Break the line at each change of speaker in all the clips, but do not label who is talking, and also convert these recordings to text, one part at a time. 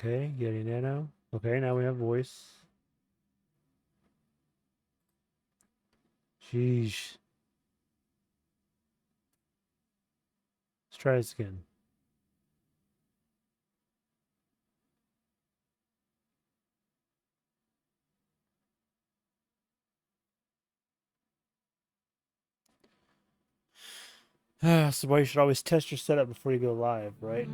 Okay, Yeti Nano. Okay, now we have voice. Sheesh. Let's try this again. That's why you should always test your setup before you go live, right?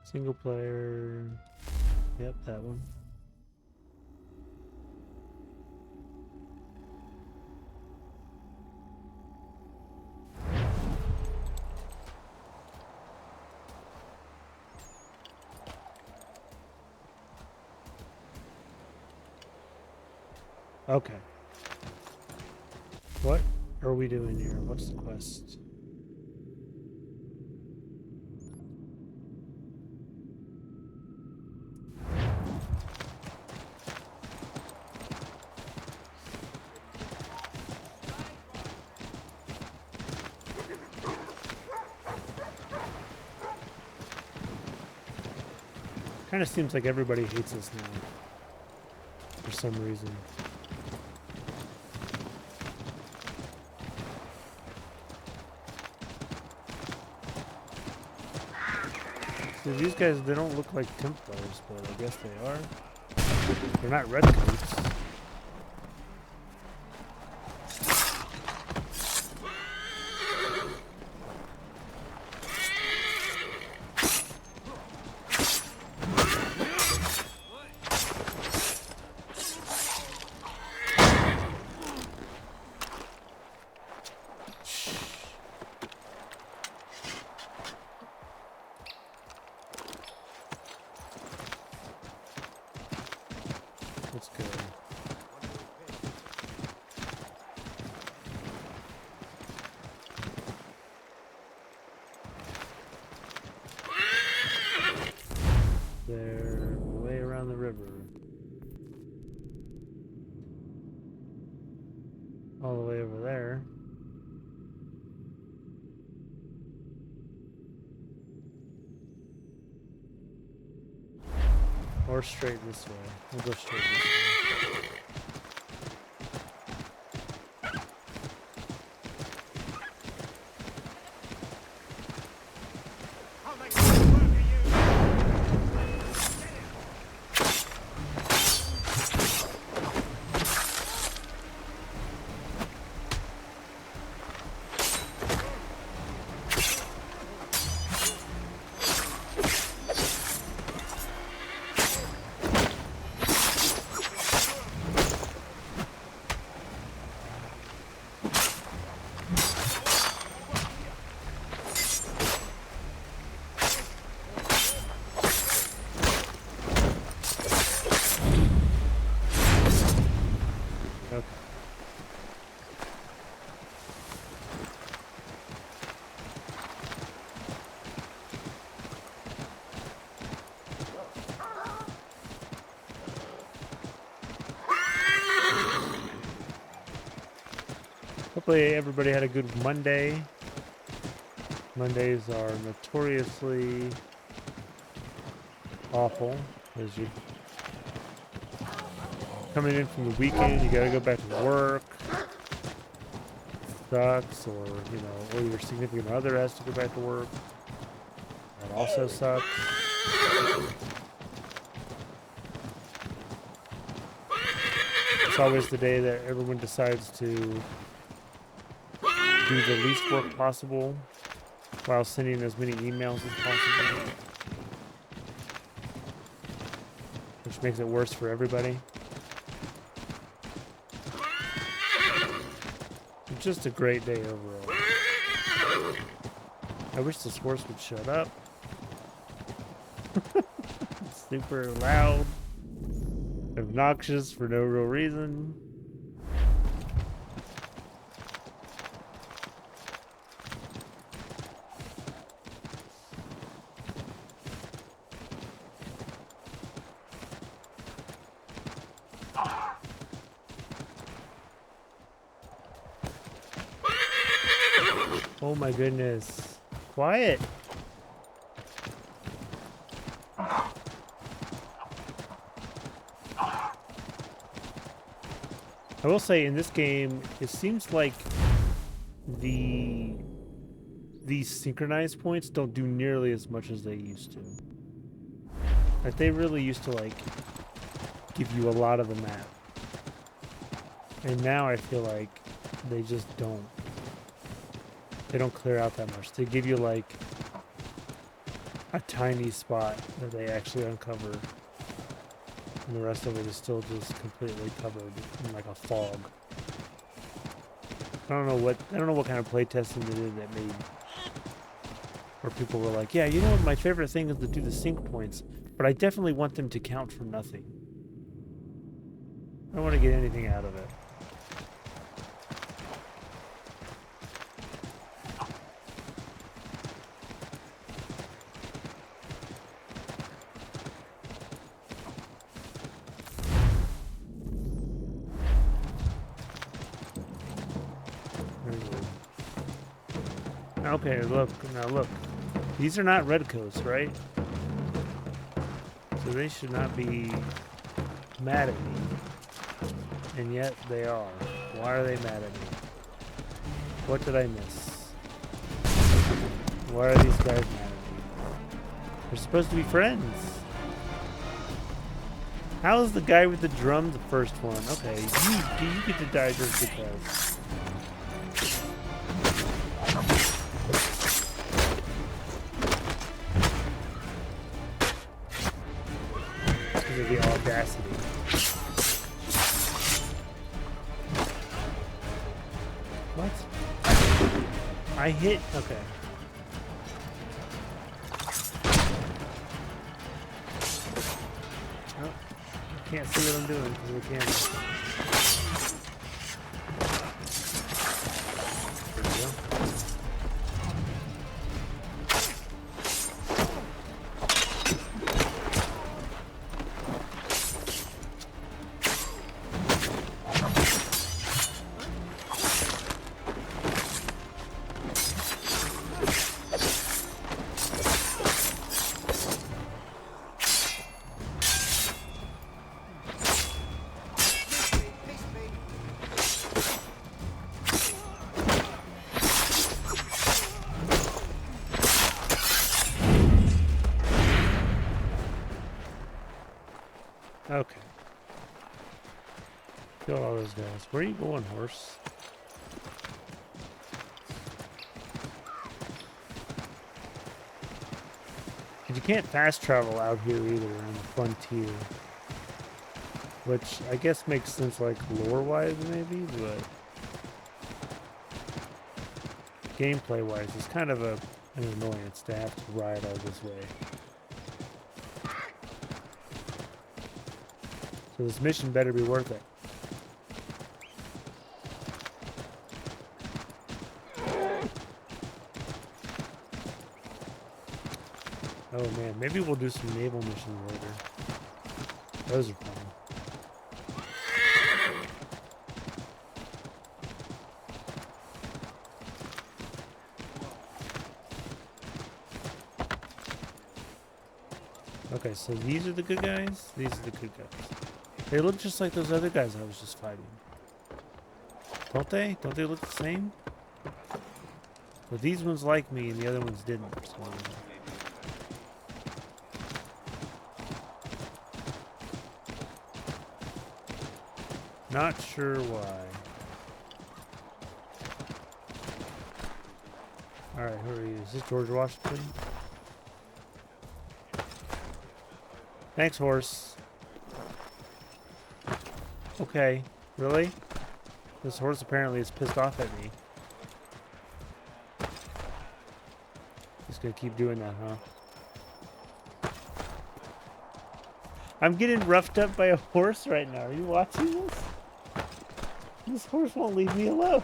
Single player. Yep, that one. Okay. What are we doing here? What's the quest? Kind of seems like everybody hates us now. For some reason. So these guys, they don't look like Templars, but I guess they are. They're not redcoats. Let's go. They're way around the river. All the way over there. Or straight this way. We'll go straight this way. Okay. Hopefully everybody had a good Monday. Mondays are notoriously awful as you coming in from the weekend, you gotta go back to work. Sucks, or or your significant other has to go back to work. That also sucks. It's always the day that everyone decides to do the least work possible while sending as many emails as possible, which makes it worse for everybody. It's just a great day overall. I wish this horse would shut up. Super loud, obnoxious for no real reason. Oh my goodness. Quiet. I will say in this game, it seems like these synchronized points don't do nearly as much as they used to. Like they really used to like give you a lot of the map. And now I feel like they just don't. They don't clear out that much. They give you like a tiny spot that they actually uncover. And the rest of it is still just completely covered in like a fog. I don't know what kind of playtesting they did that made where people were like, yeah, you know what, my favorite thing is to do the sync points, but I definitely want them to count for nothing. I don't want to get anything out of it. Okay, look, now look. These are not red coats, right? So they should not be mad at me. And yet they are. Why are they mad at me? What did I miss? Why are these guys mad at me? We're supposed to be friends. How is the guy with the drum the first one? Okay, you get to die just because. The audacity. What? I hit. Okay. Oh, can't see what I'm doing because of the camera. There we go. Okay. Kill all those guys. Where are you going, horse? And you can't fast travel out here either on the frontier. Which I guess makes sense like lore-wise maybe, but gameplay-wise it's kind of an annoyance to have to ride all this way. So this mission better be worth it. Oh man, maybe we'll do some naval missions later. Those are fun. Okay, so these are the good guys? These are the good guys. They look just like those other guys I was just fighting. Don't they? Don't they look the same? But these ones like me and the other ones didn't. So. Not sure why. Alright, who are you? Is this George Washington? Thanks, horse. Okay, really? This horse apparently is pissed off at me. He's gonna keep doing that, huh? I'm getting roughed up by a horse right now. Are you watching this? This horse won't leave me alone.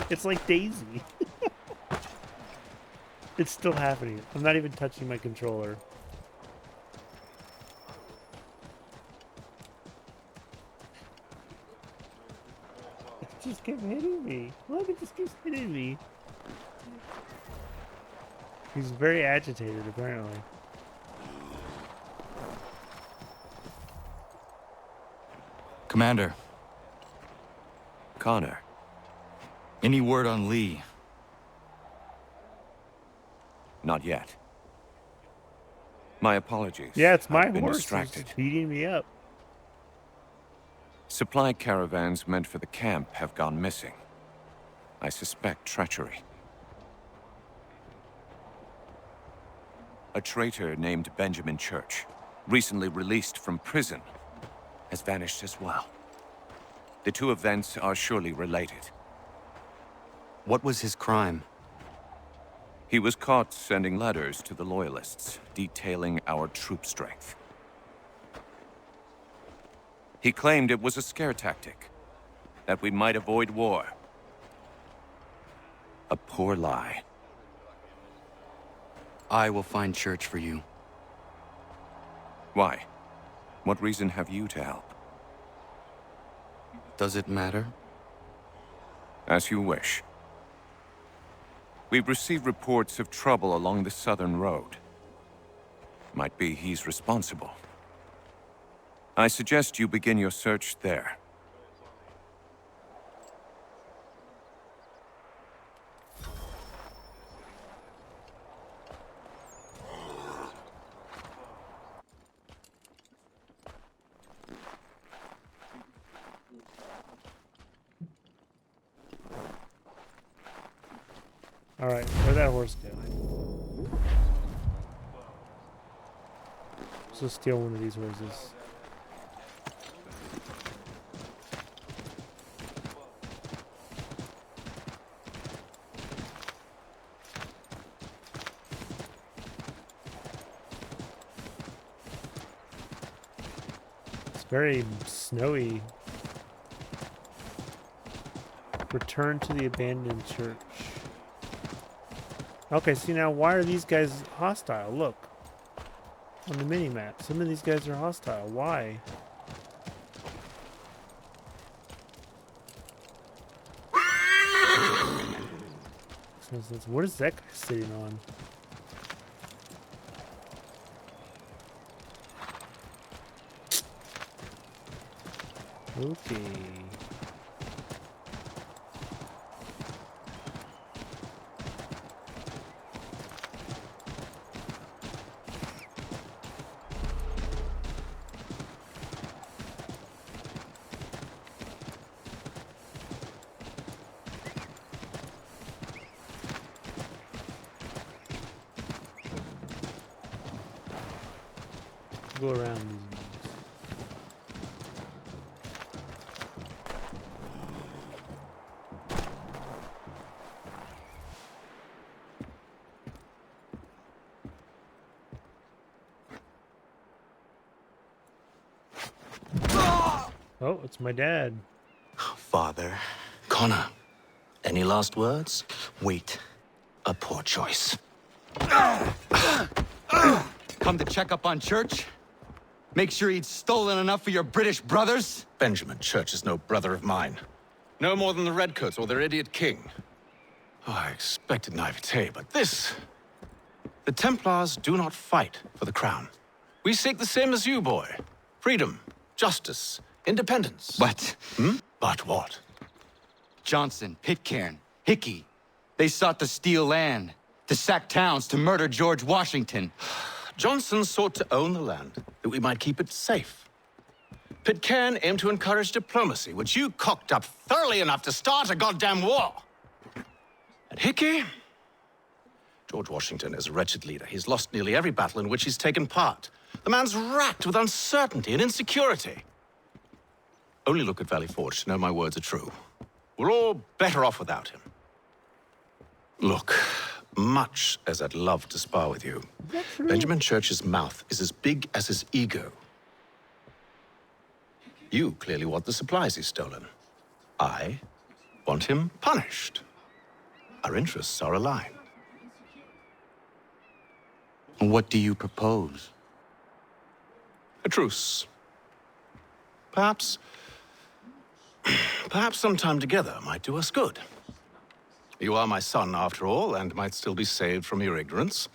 It's like Daisy. It's still happening. I'm not even touching my controller. It just kept hitting me. Look, it just keeps hitting me. He's very agitated, apparently.
Commander.
Connor.
Any word on Lee?
Not yet. My apologies.
Yeah, it's my
I've been
horse.
distracted.
He's beating me up.
Supply caravans meant for the camp have gone missing. I suspect treachery. A traitor named Benjamin Church, recently released from prison, has vanished as well. The two events are surely related.
What was his crime?
He was caught sending letters to the Loyalists, detailing our troop strength. He claimed it was a scare tactic, that we might avoid war. A poor lie.
I will find Church for you.
Why? What reason have you to help?
Does it matter?
As you wish. We've received reports of trouble along the southern road. Might be he's responsible. I suggest you begin your search there.
Alright, where'd that horse go? Let's steal one of these horses. It's very snowy. Return to the abandoned church. Okay, see now, why are these guys hostile? Look. On the mini-map, some of these guys are hostile. Why? What is that guy sitting on? Okay. Go around these ones. Oh, it's my dad.
Father. Connor, any last words? Wait. A poor choice.
Come to check up on Church? Make sure he'd stolen enough for your British brothers?
Benjamin Church is no brother of mine. No more than the Redcoats or their idiot king. Oh, I expected naivete, but this... The Templars do not fight for the crown. We seek the same as you, boy. Freedom, justice, independence.
What?
But what?
Johnson, Pitcairn, Hickey. They sought to steal land, to sack towns, to murder George Washington.
Johnson sought to own the land, that we might keep it safe. Pitcairn aimed to encourage diplomacy, which you cocked up thoroughly enough to start a goddamn war. And Hickey? George Washington is a wretched leader. He's lost nearly every battle in which he's taken part. The man's racked with uncertainty and insecurity. Only look at Valley Forge to know my words are true. We're all better off without him. Look, much as I'd love to spar with you, Benjamin Church's mouth is as big as his ego. You clearly want the supplies he's stolen. I want him punished. Our interests are aligned.
What do you propose?
A truce. Perhaps some time together might do us good. You are my son, after all, and might still be saved from your ignorance.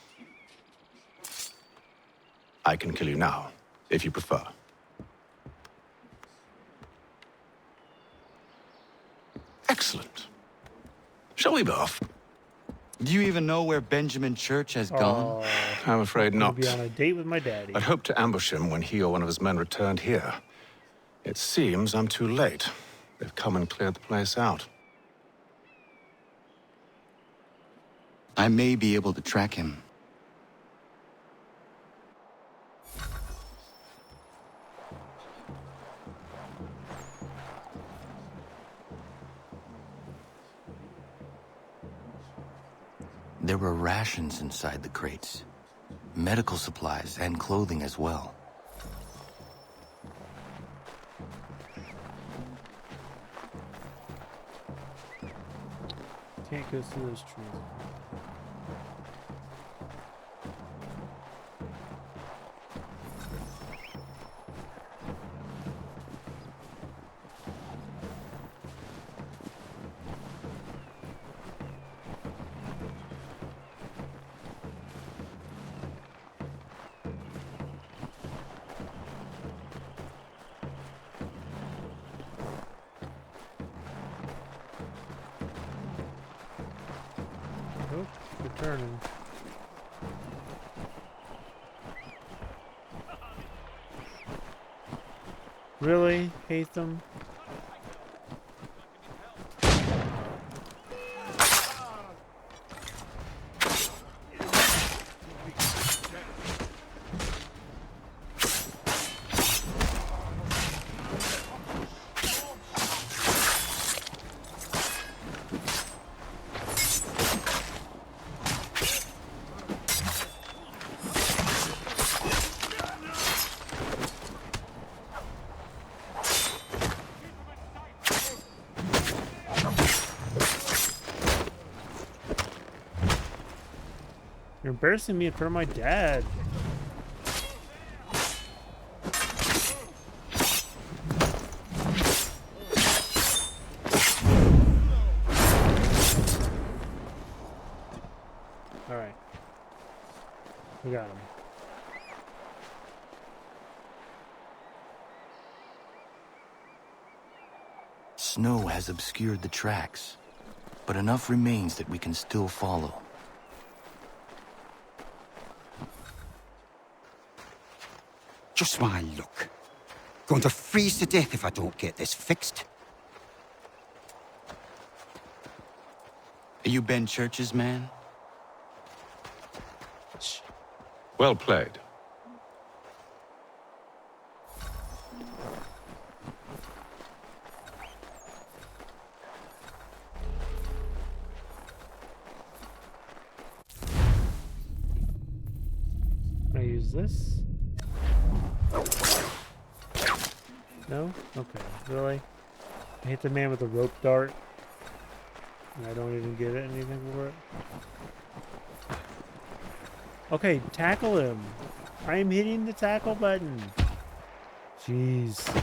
I can kill you now, if you prefer. Excellent. Shall we be off?
Do you even know where Benjamin Church has gone?
I'm afraid
I'll
not.
be on a date with my daddy.
I'd hoped to ambush him when he or one of his men returned here. It seems I'm too late. They've come and cleared the place out.
I may be able to track him. There were rations inside the crates. Medical supplies and clothing as well.
Can't go through those trees. Oh, you're turning. Really? Hate them? You're embarrassing me in front of my dad. All right. We got him.
Snow has obscured the tracks, but enough remains that we can still follow.
Just my luck. Going to freeze to death if I don't get this fixed.
Are you Ben Church's man?
Well played.
Can I use this? No? Okay. Really? I hit the man with a rope dart. And I don't even get anything for it. Okay, tackle him. I am hitting the tackle button. Jeez.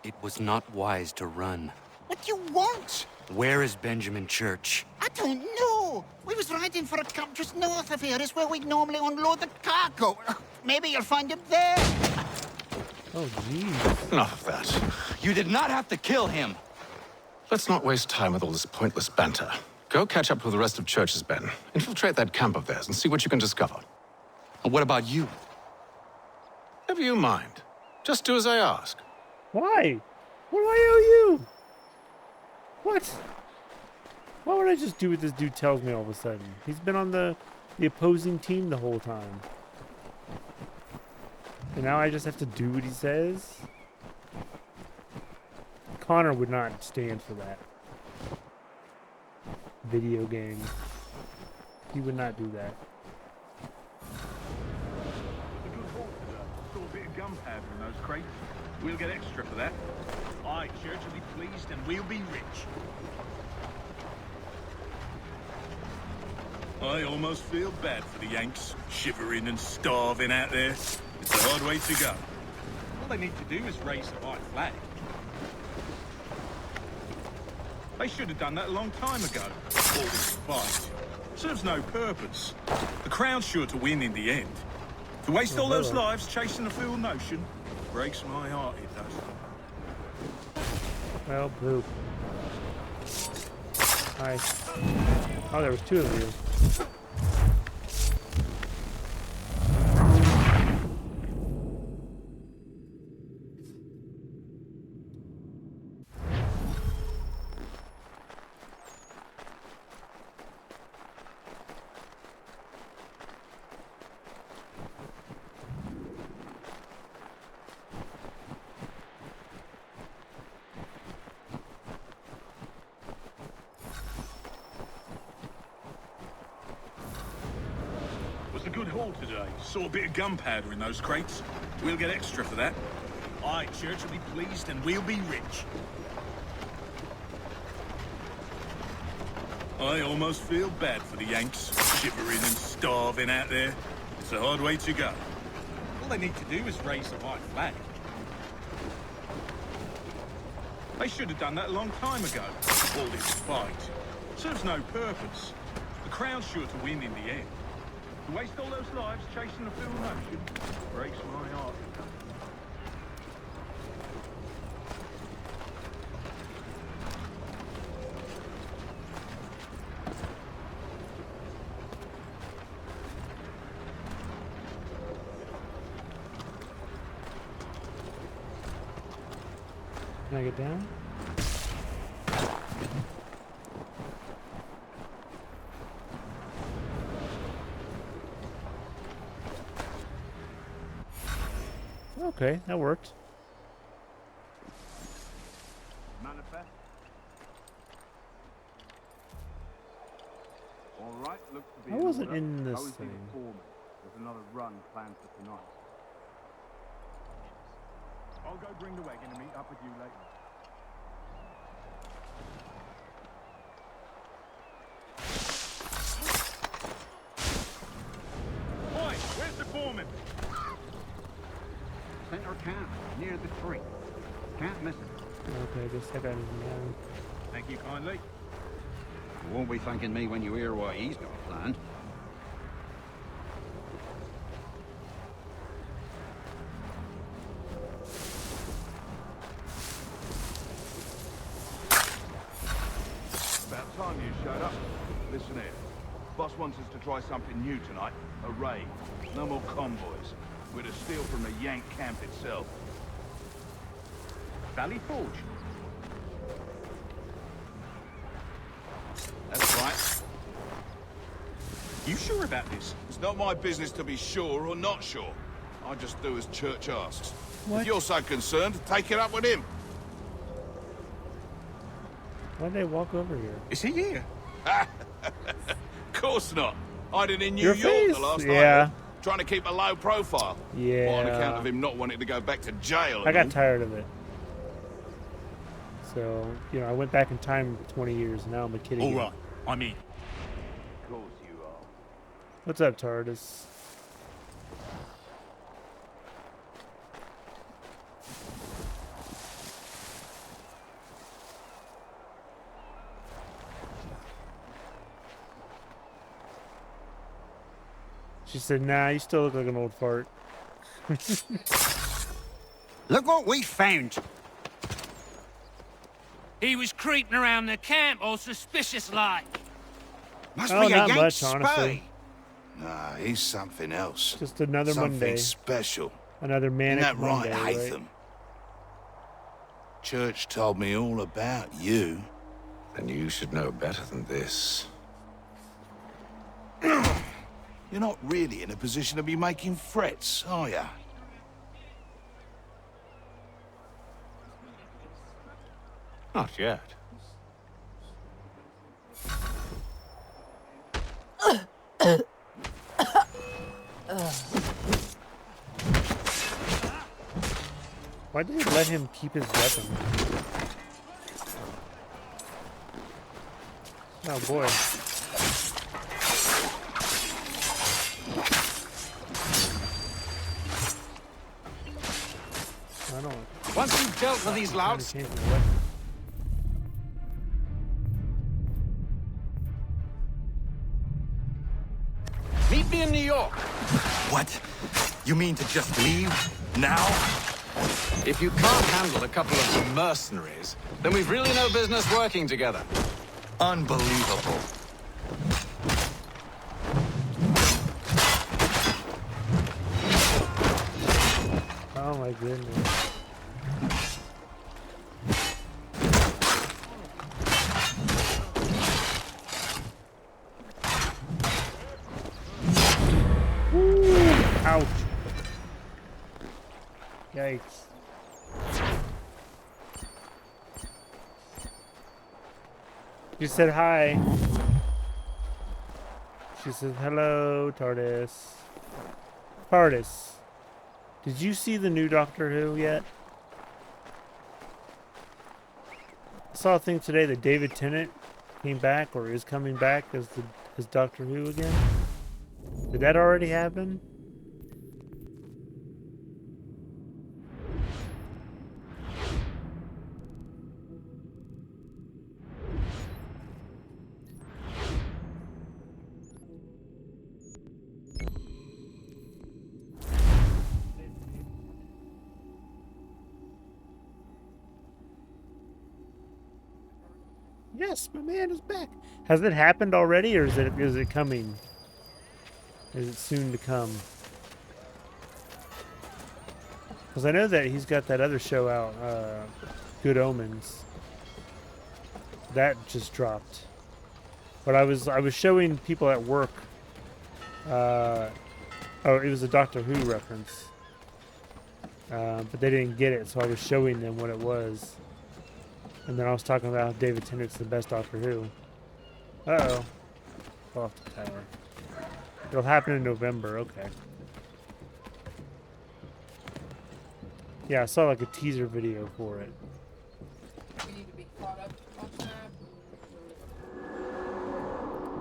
It was not wise to run.
What do you want?
Where is Benjamin Church?
I don't know. We was riding for a camp just north of here. It's where we'd normally unload the cargo. Maybe you'll find him there.
Oh, jeez.
Enough of that.
You did not have to kill him.
Let's not waste time with all this pointless banter. Go catch up with the rest of Church's men. Infiltrate that camp of theirs and see what you can discover.
And what about you?
Never you mind. Just do as I ask.
Why? What do I owe you? What? Why would I just do what this dude tells me all of a sudden? He's been on the opposing team the whole time. And now I just have to do what he says? Connor would not stand for that. Video game. He would not do that.
A good haul today. Saw a bit of gunpowder in those crates. We'll get extra for that. Aye, church will be pleased and we'll be rich. I almost feel bad for the Yanks, shivering and starving out there. It's a hard way to go. All they need to do is raise the white flag. They should have done that a long time ago. All this fight serves no purpose. The crown's sure to win in the end. To waste all those lives chasing a fool notion breaks my heart, it does.
Well, poop. Hi. Oh, there was two of you.
Was a good haul today. Saw a bit of gunpowder in those crates. We'll get extra for that. Aye, church will be pleased and we'll be rich. I almost feel bad for the Yanks, shivering and starving out there. It's a hard way to go. All they need to do is raise the white flag. They should have done that a long time ago. All this fight serves no purpose. The crown's sure to win in the end. To waste all those lives chasing a fool notion breaks my heart.
Can I get down? Okay, that worked.
Manifest.
All right, looks to be
I
in
wasn't
order.
in this
How is the
thing.
foreman? There's another run planned for tonight.
I'll go bring the wagon and meet up with you later. Oi, where's the foreman?
Center camp, near the tree. Can't miss it.
Okay, I guess I got it down.
Thank you kindly.
You won't be thanking me when you hear what he's got planned.
About time you showed up. Listen here. Boss wants us to try something new tonight. A raid. No more convoys. We're to steal from the Yank camp itself.
Valley Forge.
That's right.
You sure about this?
It's not my business to be sure or not sure. I just do as Church asks.
What?
If you're so concerned, take it up with him.
Why'd they walk over here?
Is he here?
Of course not. Hiding in New
Your
York
face?
the last
Yeah.
I heard. Trying to keep a low profile.
Yeah.
On account of him not wanting to go back to jail.
I got
and
tired of it. So, you know, I went back in time 20 years, and now I'm a kid again.
All right, I'm in.
Of course you are.
What's up, TARDIS? She said, nah, you still look like an old fart.
Look what we found.
He was creeping around the camp all suspicious like.
Must
Oh,
be a
not
Yank
much,
spy.
honestly.
Nah, he's something else.
Just another
Something
Monday.
special.
Another
Isn't
manic
that right,
Monday,
Hatham? Church told me all about you.
Then you should know better than this.
You're not really in a position to be making threats, are you?
Not yet.
Why did they let him keep his weapon? Oh boy. I don't.
Once you've dealt with these
Trying to
louts,
change my weapon.
meet me in New York.
What? You mean to just leave? Now?
If you can't handle a couple of mercenaries, then we've really no business working together.
Unbelievable.
Oh my goodness. Woo! Ouch. Yikes. You said hi. She said hello, TARDIS. TARDIS. Did you see the new Doctor Who yet? I saw a thing today that David Tennant came back or is coming back as Doctor Who again. Did that already happen? Yes, my man is back. Has it happened already, or is it coming? Is it soon to come? Because I know that he's got that other show out, Good Omens. That just dropped. But I was showing people at work. Oh, it was a Doctor Who reference. But they didn't get it, so I was showing them what it was. And then I was talking about how David Tennant's the best Doctor Who. Uh-oh. Fall off the tower. It'll happen in November, okay. Yeah, I saw like a teaser video for it.
We need to be caught up on that.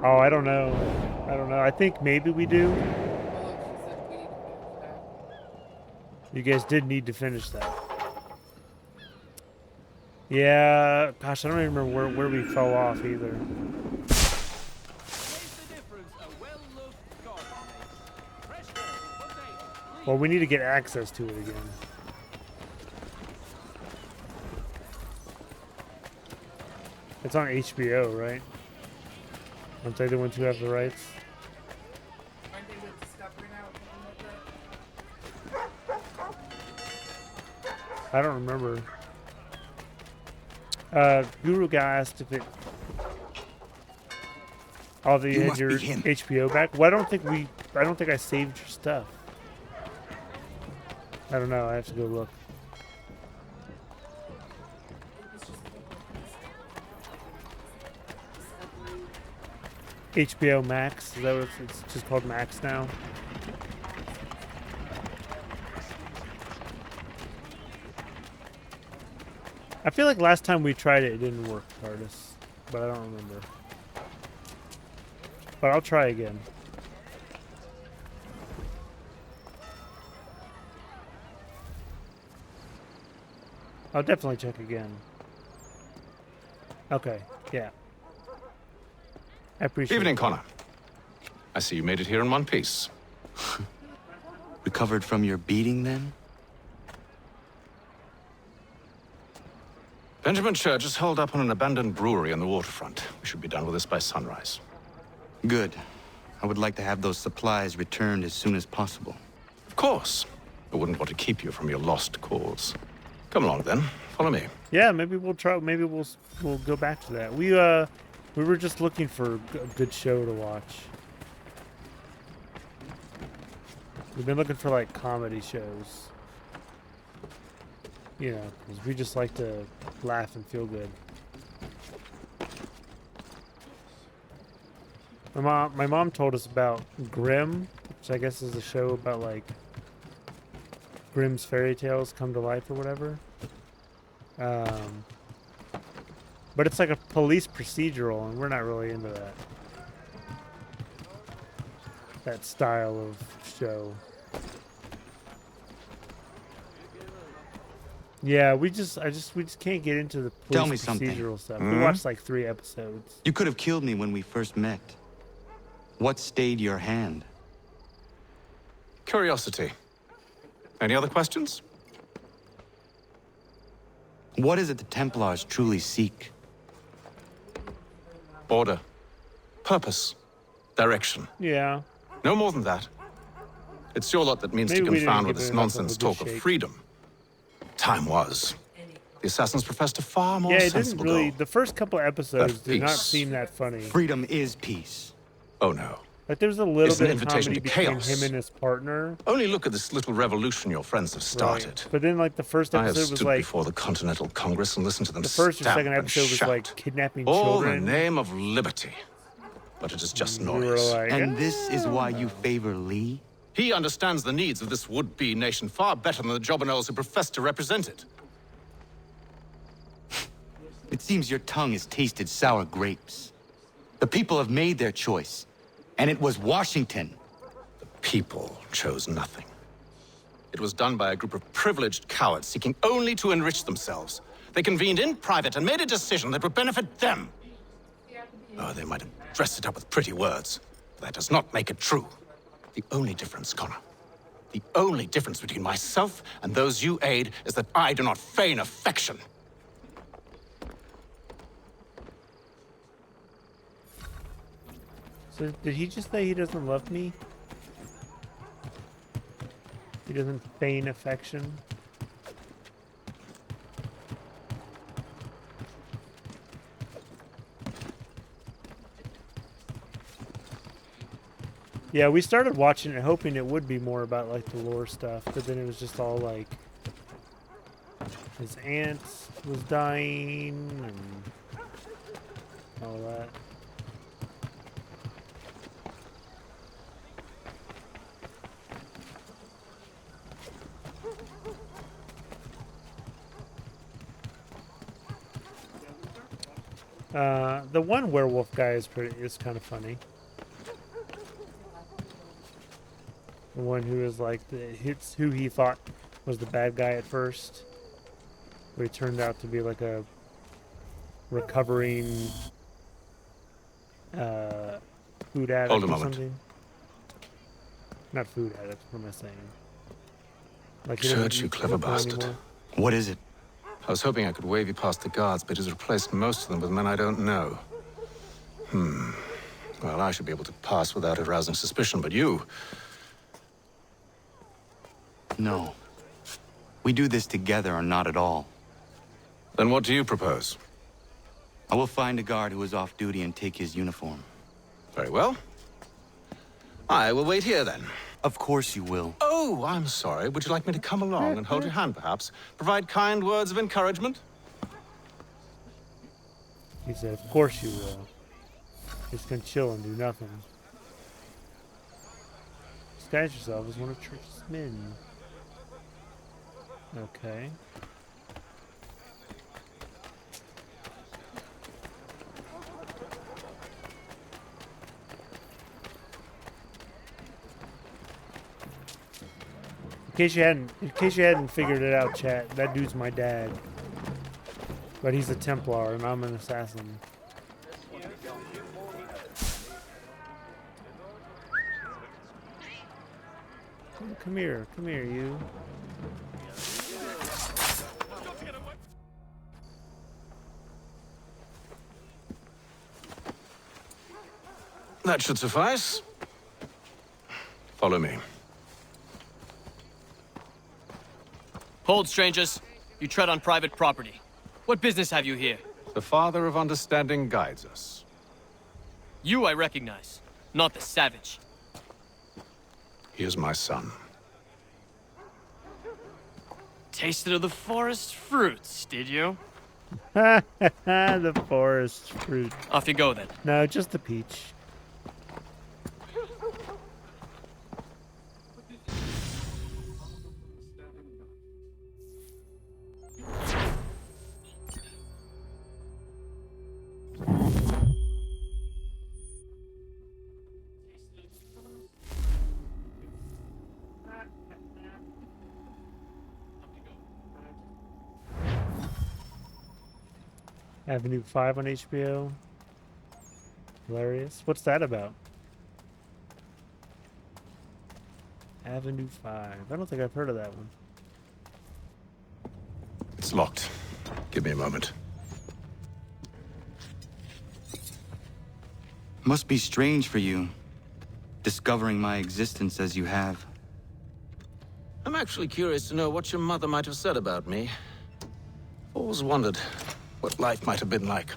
Oh, I don't know. I don't know. I think maybe we do. You guys did need to finish that. Yeah, gosh, I don't even remember where we fell off either. Well, we need to get access to it again. It's on HBO, right? Aren't they the ones who have the rights? I don't remember. Guru guy asked if it. Oh, that you had your HBO back. Well, I don't think I saved your stuff. I don't know. I have to go look. HBO Max. Is that what it's just called Max now? I feel like last time we tried it, it didn't work, TARDIS. But I don't remember. But I'll try again. I'll definitely check again. Okay, yeah. I appreciate it.
Evening, Connor. I see you made it here in one piece.
Recovered from your beating, then?
Benjamin Church is holed up on an abandoned brewery on the waterfront. We should be done with this by sunrise.
Good. I would like to have those supplies returned as soon as possible.
Of course. I wouldn't want to keep you from your lost cause. Come along, then. Follow me.
Yeah, maybe we'll try. Maybe we'll go back to that. We were just looking for a good show to watch. We've been looking for like comedy shows. You know, 'cause we just like to laugh and feel good. My mom told us about Grimm, which I guess is a show about like Grimm's fairy tales come to life or whatever. But it's like a police procedural, and we're not really into that style of show. Yeah, we just can't get into the
Tell me
police
something.
procedural stuff. We watched like 3 episodes.
You could have killed me when we first met. What stayed your hand?
Curiosity. Any other questions?
What is it the Templars truly seek?
Order. Purpose. Direction.
Yeah.
No more than that. It's your lot that means
Maybe
to
we didn't
confound with
give
this
it enough of a
nonsense
good
talk of
shake.
freedom. Time was. The assassins professed a far more
Yeah, it didn't
sensible
really.
goal.
The first couple episodes
That
did not
peace.
seem that funny.
Freedom is peace.
Oh no.
Like there was a little
It's an
bit of
invitation
comedy
to
between
chaos.
him and his partner.
Only look at this little revolution your friends have started.
Right. But then, like the first
I have
episode was
stood
like
before the Continental Congress and listened to them
the first or
stamp
second
and
episode was
shout.
like kidnapping
All in
children.
the name of liberty. But it is just
We were
noise.
like,
And this is why you favor Lee?
He understands the needs of this would-be nation far better than the jobberknolls who profess to represent it.
It seems your tongue has tasted sour grapes. The people have made their choice, and it was Washington.
The people chose nothing. It was done by a group of privileged cowards seeking only to enrich themselves. They convened in private and made a decision that would benefit them. Oh, they might have dressed it up with pretty words, but that does not make it true. The only difference, Connor, the only difference between myself and those you aid is that I do not feign affection.
So did he just say he doesn't love me? He doesn't feign affection? Yeah, we started watching it hoping it would be more about like the lore stuff, but then it was just all like his aunt was dying and all that. The one werewolf guy is kind of funny. The one who is like it's who he thought was the bad guy at first, but he turned out to be like a recovering food addict
Hold a
or
moment.
something. Not food addict. What am I saying? Like he doesn't
Church, you
eat
clever
alcohol
bastard.
anymore.
What is it?
I was hoping I could wave you past the guards, but he's replaced most of them with men I don't know. Well, I should be able to pass without arousing suspicion, but you...
No. We do this together or not at all.
Then what do you propose?
I will find a guard who is off duty and take his uniform.
Very well. I will wait here, then.
Of course you will.
Oh, I'm sorry. Would you like me to come along and hold your hand, perhaps? Provide kind words of encouragement?
He said, "Of course you will. Just gonna chill and do nothing. Disguise yourself as one of Church's men." Okay. In case you hadn't figured it out, chat, that dude's my dad. But he's a Templar and I'm an assassin. Come here, you.
That should suffice. Follow me.
Hold, strangers. You tread on private property. What business have you here?
The Father of Understanding guides us.
You I recognize, not the savage.
He is my son.
Tasted of the forest fruits, did you?
The forest fruit.
Off you go then.
No, just the peach. Avenue 5 on HBO. Hilarious. What's that about? Avenue 5. I don't think I've heard of that one.
It's locked. Give me a moment.
Must be strange for you, discovering my existence as you have.
I'm actually curious to know what your mother might have said about me. Always wondered what life might have been like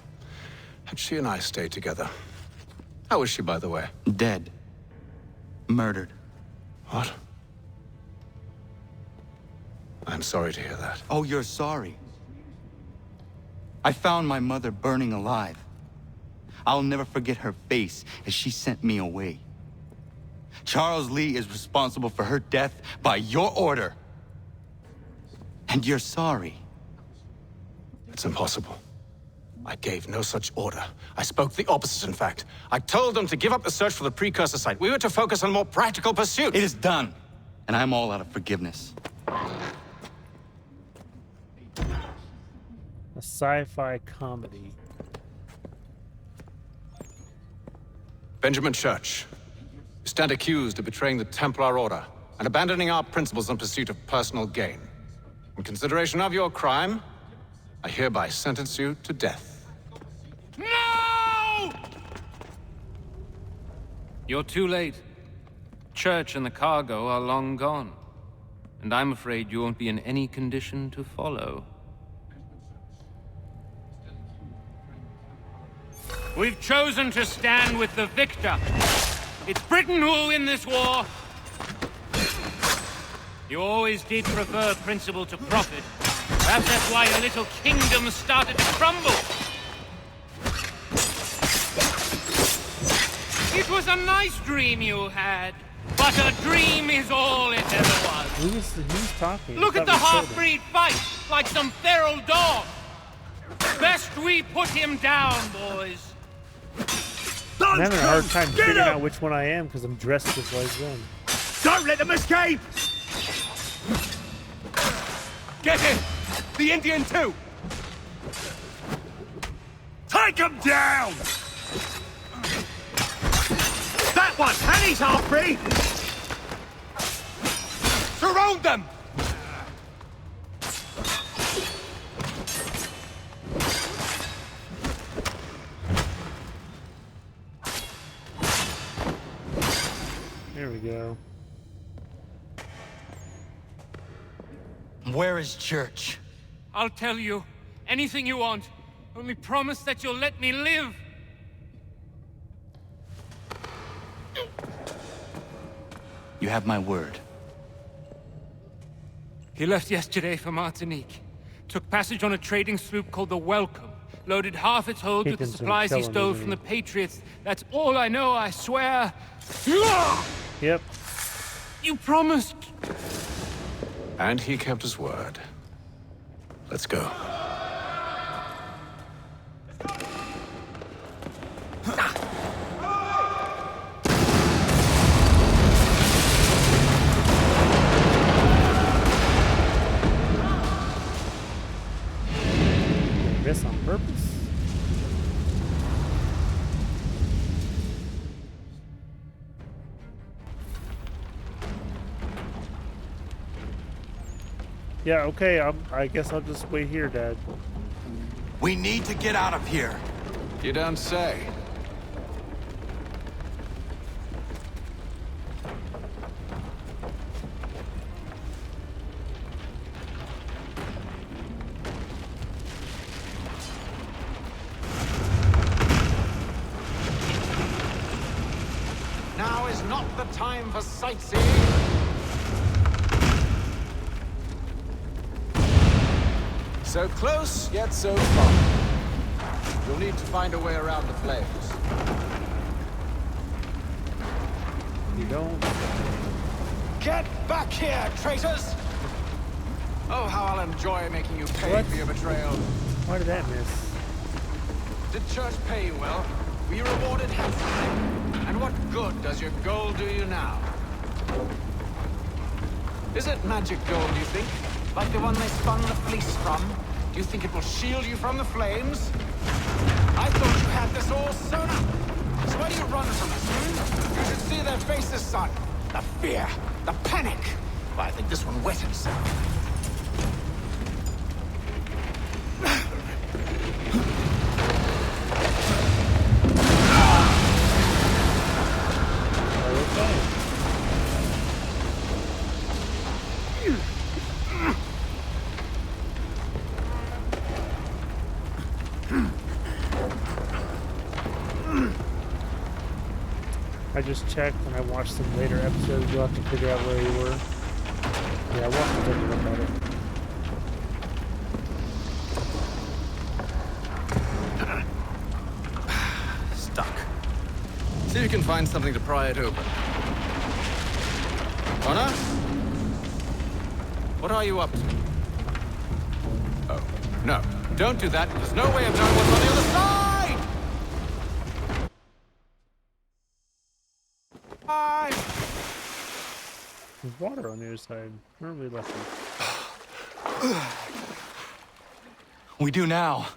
had she and I stayed together. How is she, by the way?
Dead. Murdered.
What? I'm sorry to hear that.
Oh, you're sorry. I found my mother burning alive. I'll never forget her face as she sent me away. Charles Lee is responsible for her death by your order. And you're sorry.
It's impossible. I gave no such order. I spoke the opposite, in fact. I told them to give up the search for the precursor site. We were to focus on more practical pursuits.
It is done, and I'm all out of forgiveness.
A sci-fi comedy.
Benjamin Church. You stand accused of betraying the Templar Order and abandoning our principles in pursuit of personal gain. In consideration of your crime, I hereby sentence you to death.
No! You're too late. Church and the cargo are long gone. And I'm afraid you won't be in any condition to follow. We've chosen to stand with the victor. It's Britain who will win this war. You always did prefer principle to profit. Perhaps that's why your little kingdom started to crumble. It was a nice dream you had, but a dream is all it ever was.
Who's talking?
Look at the half-breed fight, like some feral dog. Best we put him down, boys.
I'm having a hard time figuring out which one I am because I'm dressed just like them.
Don't let them escape!
Get him! The Indian too!
Take him down! That one! And he's half-breed!
Surround them!
There we go.
Where is Church?
I'll tell you anything you want. Only promise that you'll let me live.
You have my word.
He left yesterday for Martinique. Took passage on a trading sloop called the Welcome. Loaded half its hold with the
Hitchens
supplies he
and
stole
killing,
from the
isn't
Patriots. That's all I know, I swear.
Yep.
You promised.
And he kept his word. Let's go.
This on purpose. Yeah, okay, I guess I'll just wait here, Dad.
We need to get out of here.
You don't say. time for sightseeing. So close, yet so far. You'll need to find a way around the flames.
You don't.
Get back here, traitors! Oh, how I'll enjoy making you pay
What?
for your betrayal.
Why did that miss?
Did church pay you well? Were you rewarded handsomely? And what good does your gold do you now? Is it magic gold, you think? Like the one they spun the fleece from? Do you think it will shield you from the flames? I thought you had this all sewn up. So why do you run from us, hmm? You should see their faces, son. The fear, the panic. Well, I think this one wet himself.
I just checked and I watched some later episodes. You'll have to figure out where you were. Yeah, we'll have to take a look at it.
Stuck. See if you can find something to pry it open. Connor? What are you up to? Oh, no. Don't do that. There's no way of knowing what's on the other side!
There's water on the other side. Where are we left it?
We do now.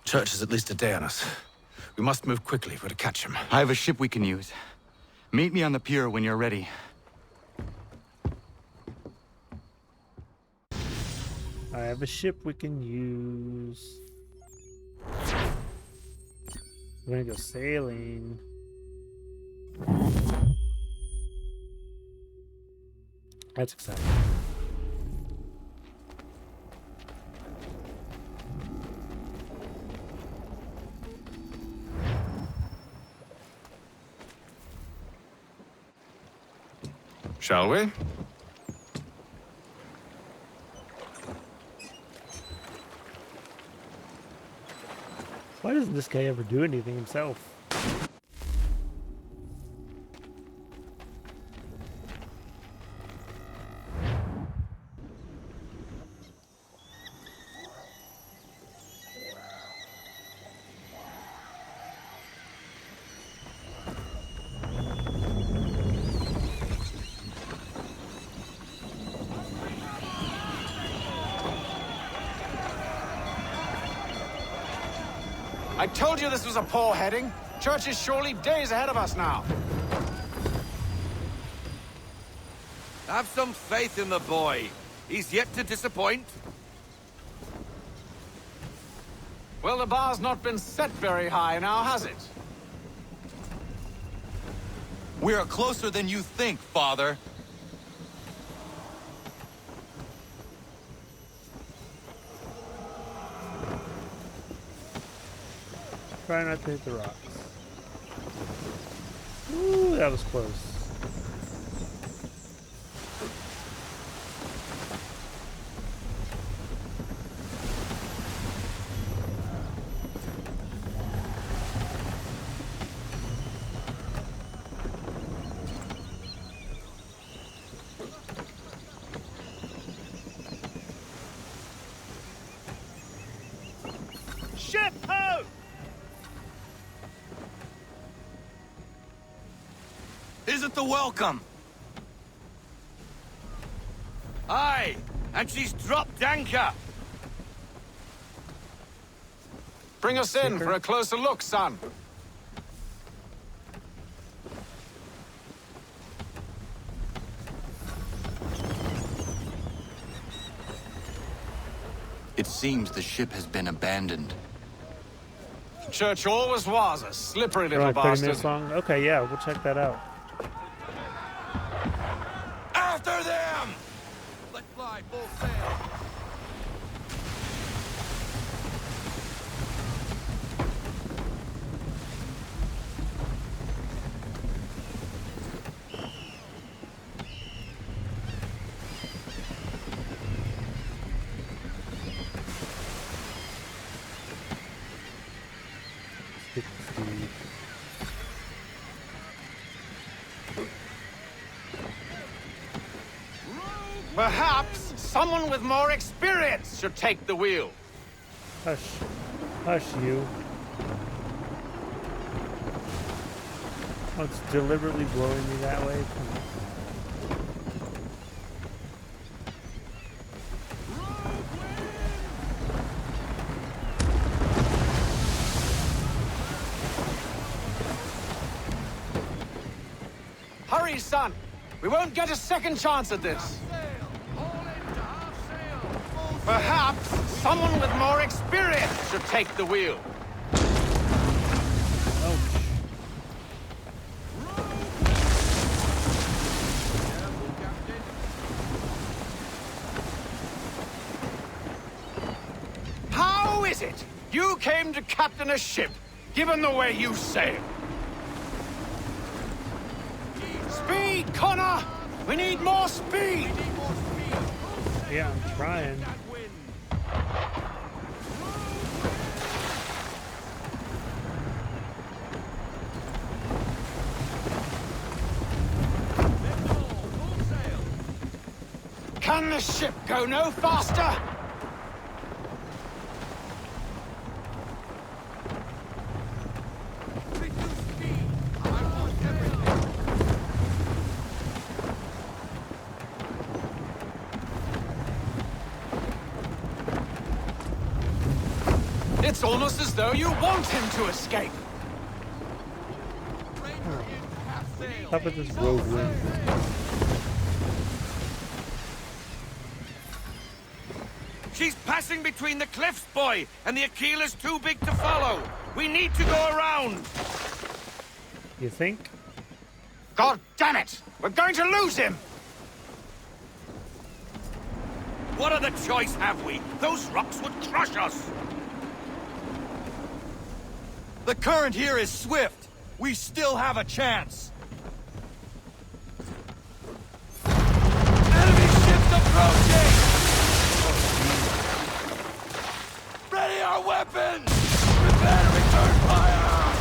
Church is at least a day on us. We must move quickly if we're to catch him.
I have a ship we can use. Meet me on the pier when you're ready.
I have a ship we can use. We're gonna go sailing. That's exciting.
Shall we?
Why doesn't this guy ever do anything himself?
I told you this was a poor heading. Church is surely days ahead of us now.
Have some faith in the boy. He's yet to disappoint.
Well, the bar's not been set very high now, has it?
We are closer than you think, Father.
Try not to hit the rocks. Ooh, that was close.
Ship ho! Isn't the welcome? Aye, and she's dropped anchor.
Bring us in for a closer look, son.
It seems the ship has been abandoned.
Church always was a slippery
They're
little
like 30
bastard.
minutes long. Okay, yeah, we'll check that out.
Aye, full sail.
Hit speed.
Perhaps someone with more experience should take the wheel.
Hush. Hush, you. Oh, it's deliberately blowing me that way? Come on.
Hurry, son. We won't get a second chance at this. Perhaps someone with more experience should take the wheel.
Ouch.
How is it you came to captain a ship, given the way you sail? Speed, Connor! We need more speed!
Yeah, I'm trying.
Can the ship go no faster? It's almost as though you want him to escape.
Stop with this rogue wind.
She's passing between the cliffs, boy, and the Aquila's too big to follow. We need to go around.
You think?
God damn it! We're going to lose him!
What other choice have we? Those rocks would crush us.
The current here is swift. We still have a chance. Enemy ships approaching! Ready our weapons! Prepare to return fire!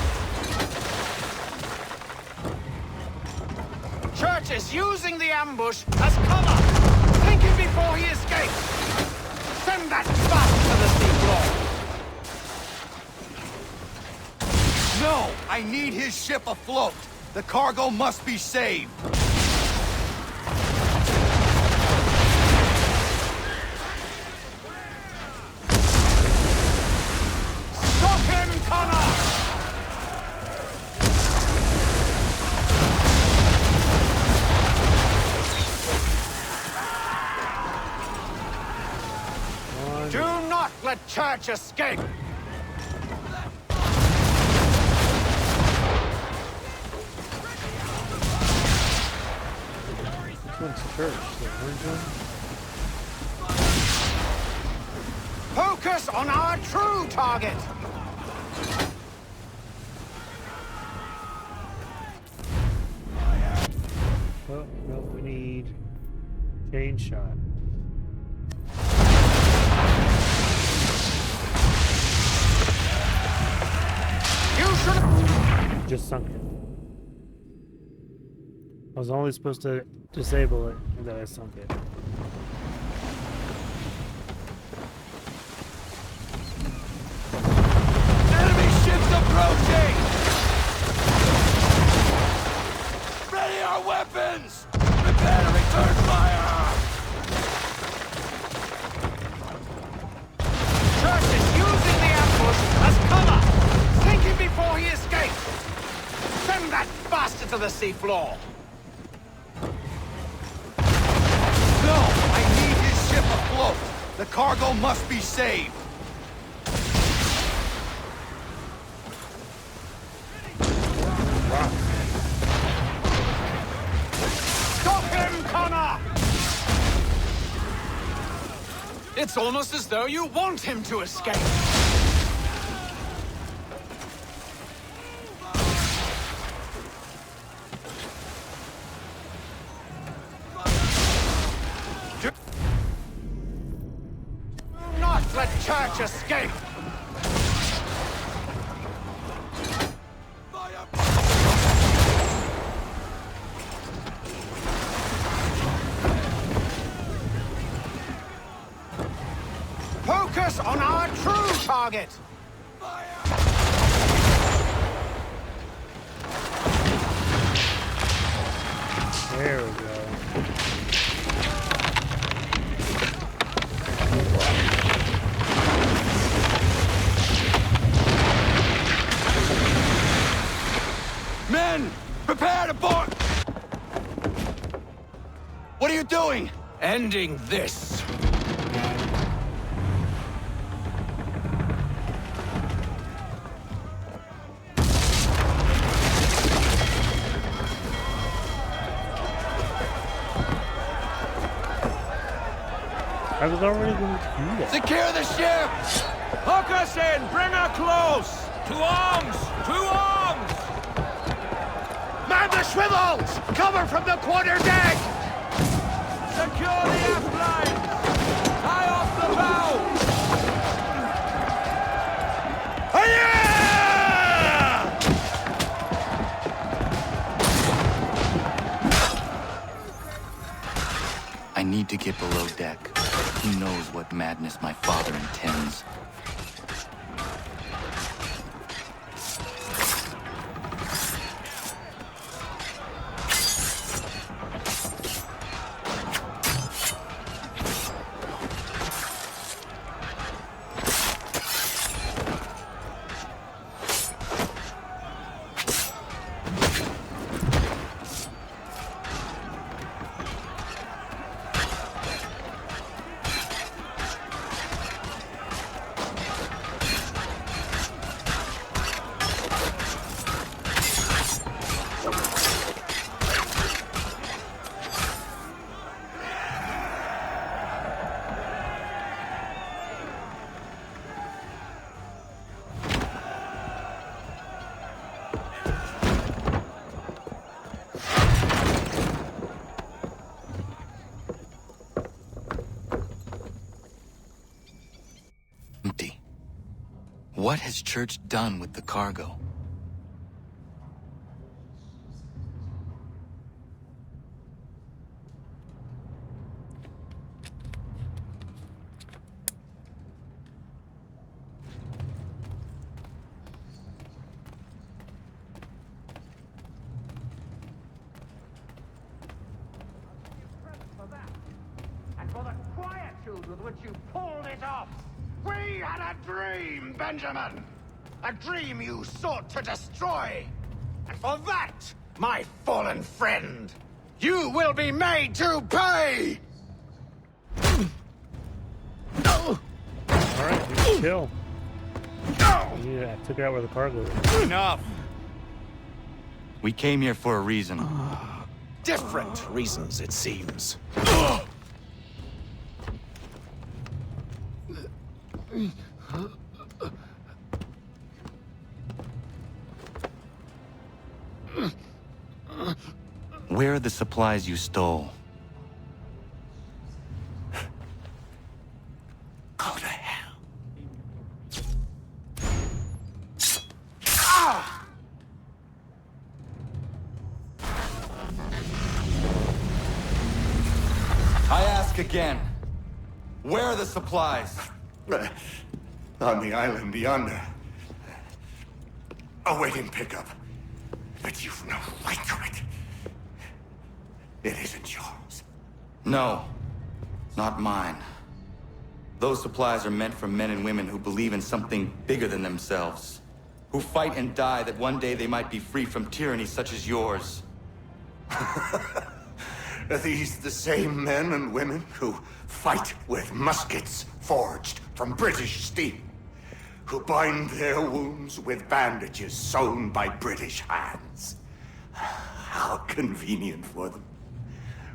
Church is using the ambush as cover! Think him before he escapes! Send that bastard to the seafloor!
No! I need his ship afloat! The cargo must be saved!
Stop him, Connor! Do not let Church escape!
Which one's church? The orange one?
Focus on our true target!
Oh, no, we need chain shot.
You should...
Just sunk it. I was only supposed to disable it, and then I sunk it.
Enemy ships approaching! Ready our weapons! Prepare to return fire!
Church is using the ambush as cover! Think him before he escapes! Send that bastard to the seafloor!
No! I need his ship afloat! The cargo must be saved!
Stop him, Connor! It's almost as though you want him to escape. Do not let Church escape! Focus on our true target!
There we go.
Men, prepare to board! What are you doing?
Ending this.
I was already going to do that.
Secure the ship!
Hook us in! Bring her close!
To arms! To arms!
Man the swivels! Cover from the quarter deck! Secure the aft line! Tie off the bow!
I need to get below deck. Who knows what madness my father intends? Empty. What has Church done with the cargo?
And for the quietude with which you pulled it off. We had a dream, Benjamin! A dream you sought to destroy! And for that, my fallen friend, you will be made to pay!
Alright, we can kill. Yeah, I took it out where the cargo is.
Enough! We came here for a reason.
Different reasons, it seems.
Where are the supplies you stole?
Go to hell.
I ask again. Where are the supplies?
On the island yonder. Awaiting pickup. But you've no right to it. It isn't yours.
No, not mine. Those supplies are meant for men and women who believe in something bigger than themselves. Who fight and die that one day they might be free from tyranny such as yours.
Are these the same men and women who fight with muskets forged from British steel? Who bind their wounds with bandages sewn by British hands? How convenient for them.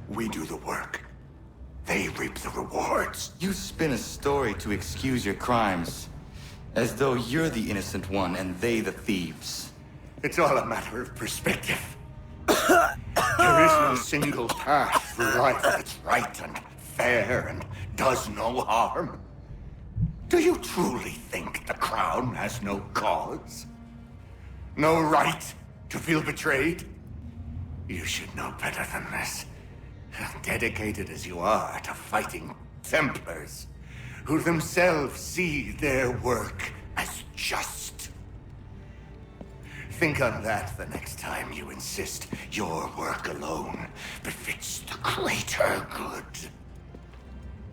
We do the work. they reap the rewards.
You spin a story to excuse your crimes, as though you're the innocent one and they the thieves.
It's all a matter of perspective. There is no single path through life that's right and fair and does no harm. Do you truly think the Crown has no cause? No right to feel betrayed? You should know better than this. Dedicated as you are to fighting Templars, who themselves see their work as just. Think on that the next time you insist your work alone befits the greater good.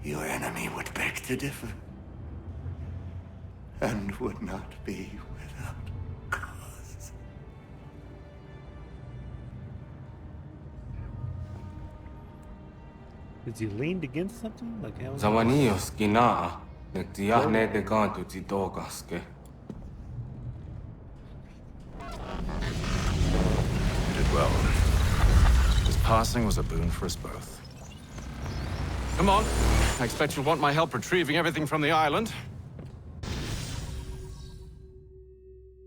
Your enemy would beg to differ, and would not be without cause.
Is he leaned against something? Like how?
Zawanios kinaa, nagtiyahne de gantu titogaske.
You did well. His passing was a boon for us both. Come on. I expect you'll want my help retrieving everything from the island.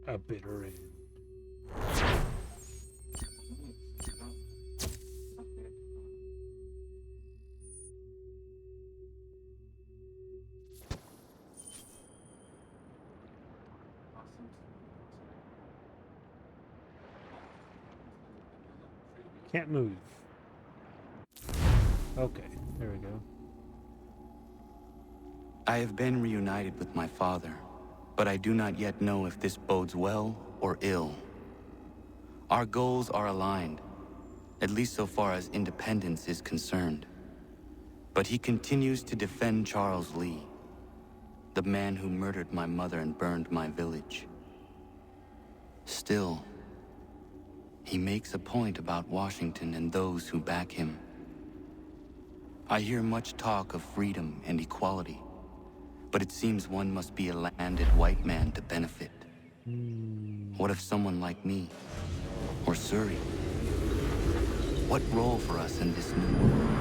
A bitter end. Can't move. Okay, there we go.
I have been reunited with my father, but I do not yet know if this bodes well or ill. Our goals are aligned, at least so far as independence is concerned. But he continues to defend Charles Lee, the man who murdered my mother and burned my village. Still, he makes a point about Washington and those who back him. I hear much talk of freedom and equality, but it seems one must be a landed white man to benefit. What if someone like me, or Surrey? What role for us in this new world?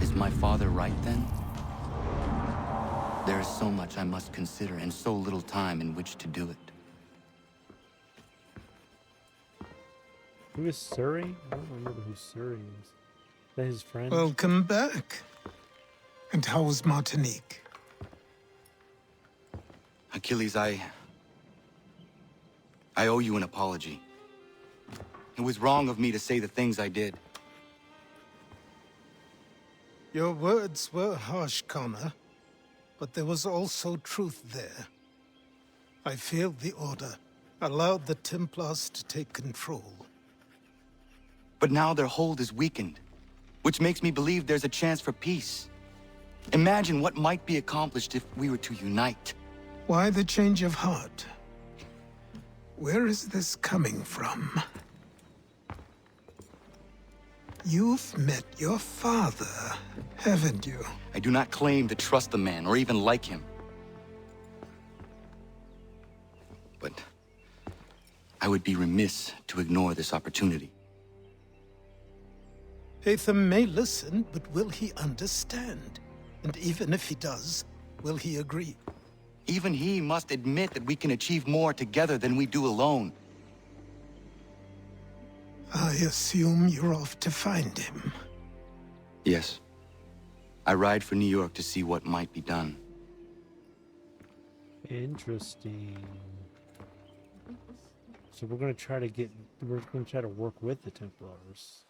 Is my father right then? There is so much I must consider and so little time in which to do it.
Who is Surrey? I don't remember who Surrey is. Is that his friend?
Welcome back. And how was Martinique?
Achilles, I owe you an apology. It was wrong of me to say the things I did.
Your words were harsh, Connor, but there was also truth there. I failed the Order, allowed the Templars to take control.
But now their hold is weakened, which makes me believe there's a chance for peace. Imagine what might be accomplished if we were to unite.
Why the change of heart? Where is this coming from? You've met your father, haven't you?
I do not claim to trust the man or even like him. But I would be remiss to ignore this opportunity.
Hatham may listen, but will he understand? And even if he does, will he agree?
Even he must admit that we can achieve more together than we do alone.
I assume you're off to find him.
Yes. I ride for New York to see what might be done.
Interesting. So we're gonna try to work with the Templars.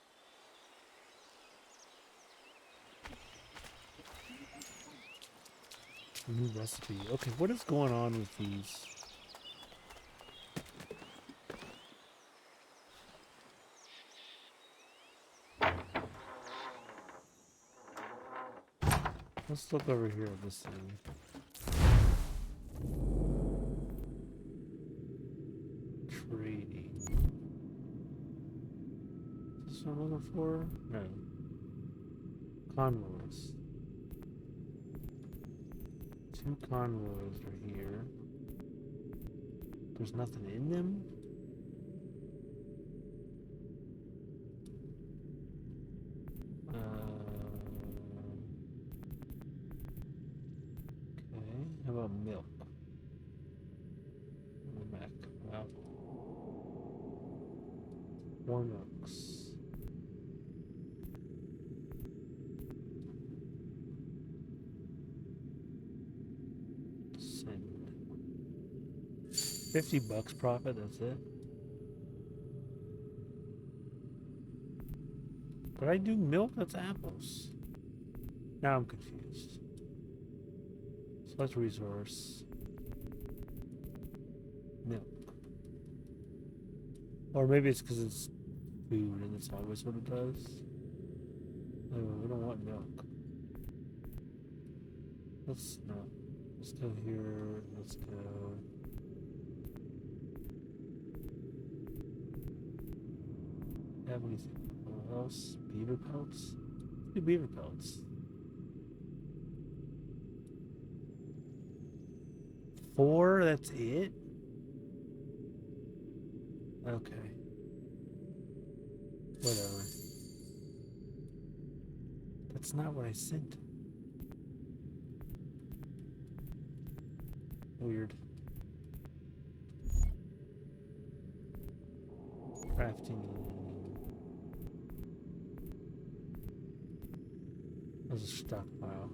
New recipe. Okay, what is going on with these? Let's look over here at this thing. Trading. Is this what I'm looking for? No. Convoys. 2 convoys are here. There's nothing in them? How about milk? Mac. Wow. 4 milks. Send. $50 profit, that's it. Did I do milk? That's apples. Now I'm confused. Select resource. Milk. Or maybe it's because it's food and it's always what it does. No, we don't want milk. Let's go here. Let's go. Have anything else? Beaver pelts? Let's do beaver pelts. 4, that's it? Okay. Whatever. That's not what I sent. Weird. Crafting. There's a stockpile.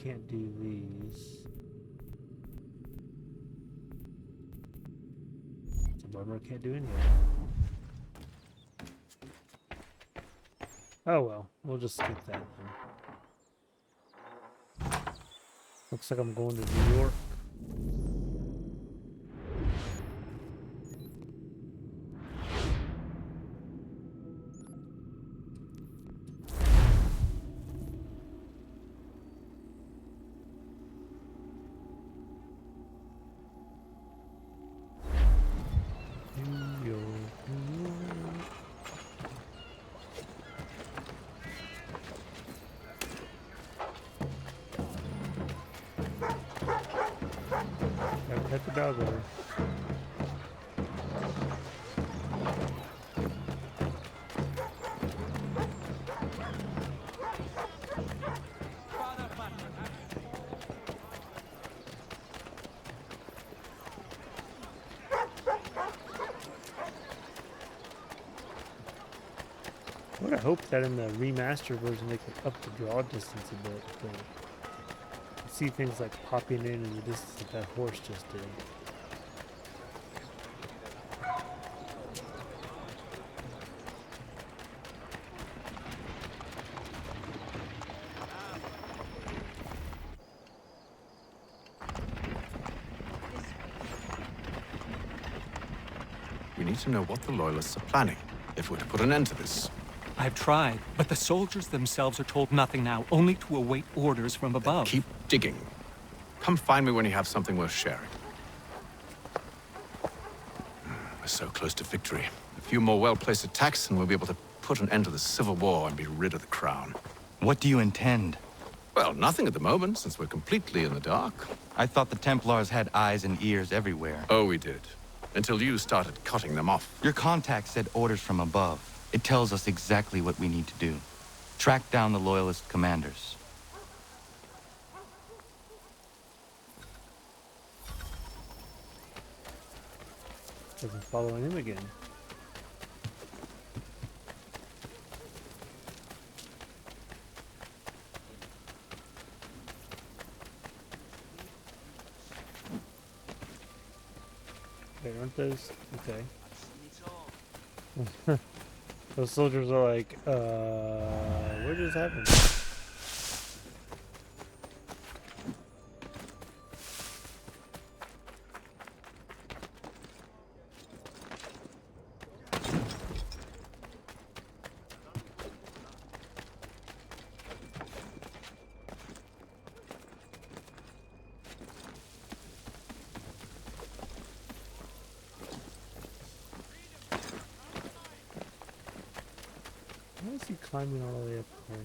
Can't do these. It's a bummer I can't do any of them. Oh well, we'll just skip that then. Looks like I'm going to New York. Pet the dog over. I would have hoped that in the remastered version they could up the draw distance a bit, but see things like popping in the distance that that horse just did.
We need to know what the Loyalists are planning, if we're to put an end to this.
I've tried, but the soldiers themselves are told nothing now, only to await orders from above.
Keep digging. Come find me when you have something worth sharing. We're so close to victory. A few more well-placed attacks and we'll be able to put an end to the Civil War and be rid of the crown.
What do you intend?
Well, nothing at the moment, since we're completely in the dark.
I thought the Templars had eyes and ears everywhere.
Oh, we did. Until you started cutting them off.
Your contact said orders from above. It tells us exactly what we need to do. Track down the Loyalist commanders.
Doesn't follow him again. Wait, aren't those okay? Those soldiers are like, what just happened? Why is he climbing all the way up there?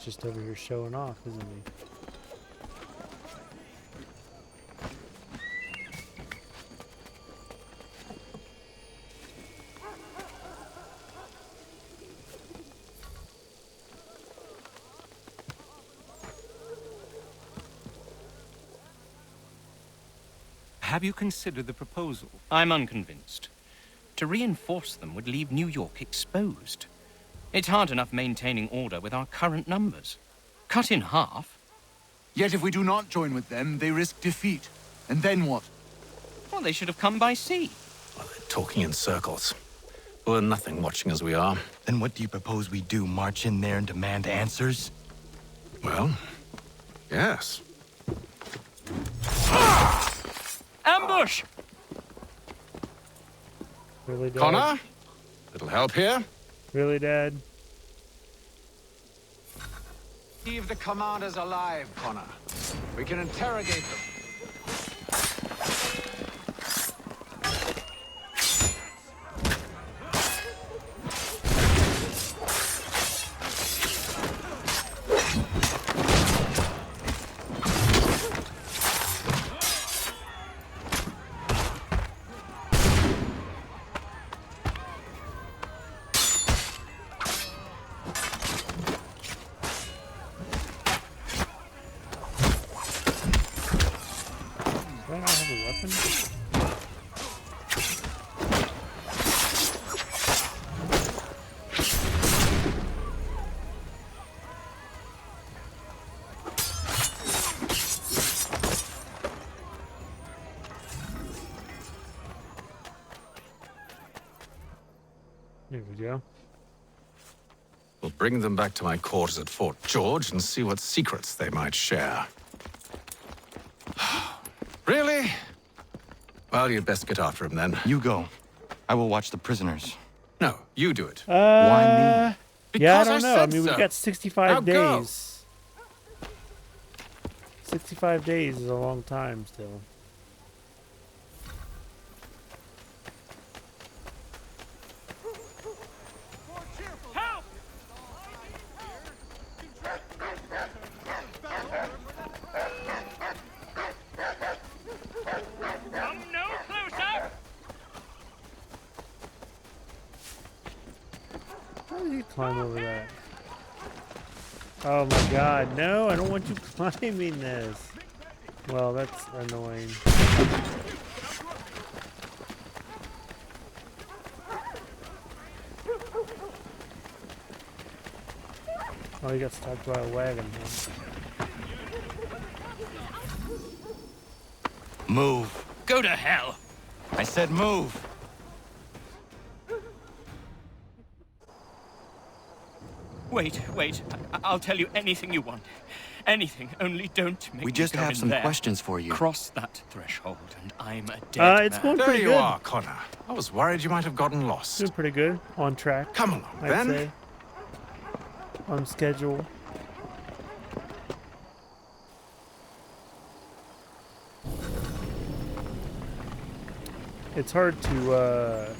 just over here showing off, isn't he?
Have you considered the proposal?
I'm unconvinced. To reinforce them would leave New York exposed. It's hard enough maintaining order with our current numbers. Cut in half.
Yet if we do not join with them, they risk defeat. And then what?
Well, they should have come by sea.
Well, they're talking in circles. We're nothing watching as we are.
Then what do you propose we do? March in there and demand answers?
Well, yes.
Ambush!
Really, Dad?
Connor? Little help here?
Really, Dad?
Leave the commanders alive, Connor. We can interrogate them.
Do I not have a weapon? There we go.
We'll bring them back to my quarters at Fort George and see what secrets they might share. Really? Well, you'd best get after him then.
You go. I will watch the prisoners.
No, you do it.
Why me?
Yeah, I
Because
don't know. I
said
mean, we've
so.
got 65
Now go.
days. 65 days is a long time still.
Come no closer!
How do you climb over that? Oh my god, no, I don't want you climbing this. Well, that's annoying. Oh, he got stuck by a wagon. Huh?
Move.
Go to hell!
I said move.
Wait. I'll tell you anything you want. Anything, only don't make
We
me
just
go
have
in
some
there.
questions for you.
Cross that threshold, and I'm a dead
It's
man.
going
There
pretty
you
good.
are, Connor. I was worried you might have gotten lost.
Doing pretty good. On track.
Come along,
I'd
then.
say. On schedule. It's hard to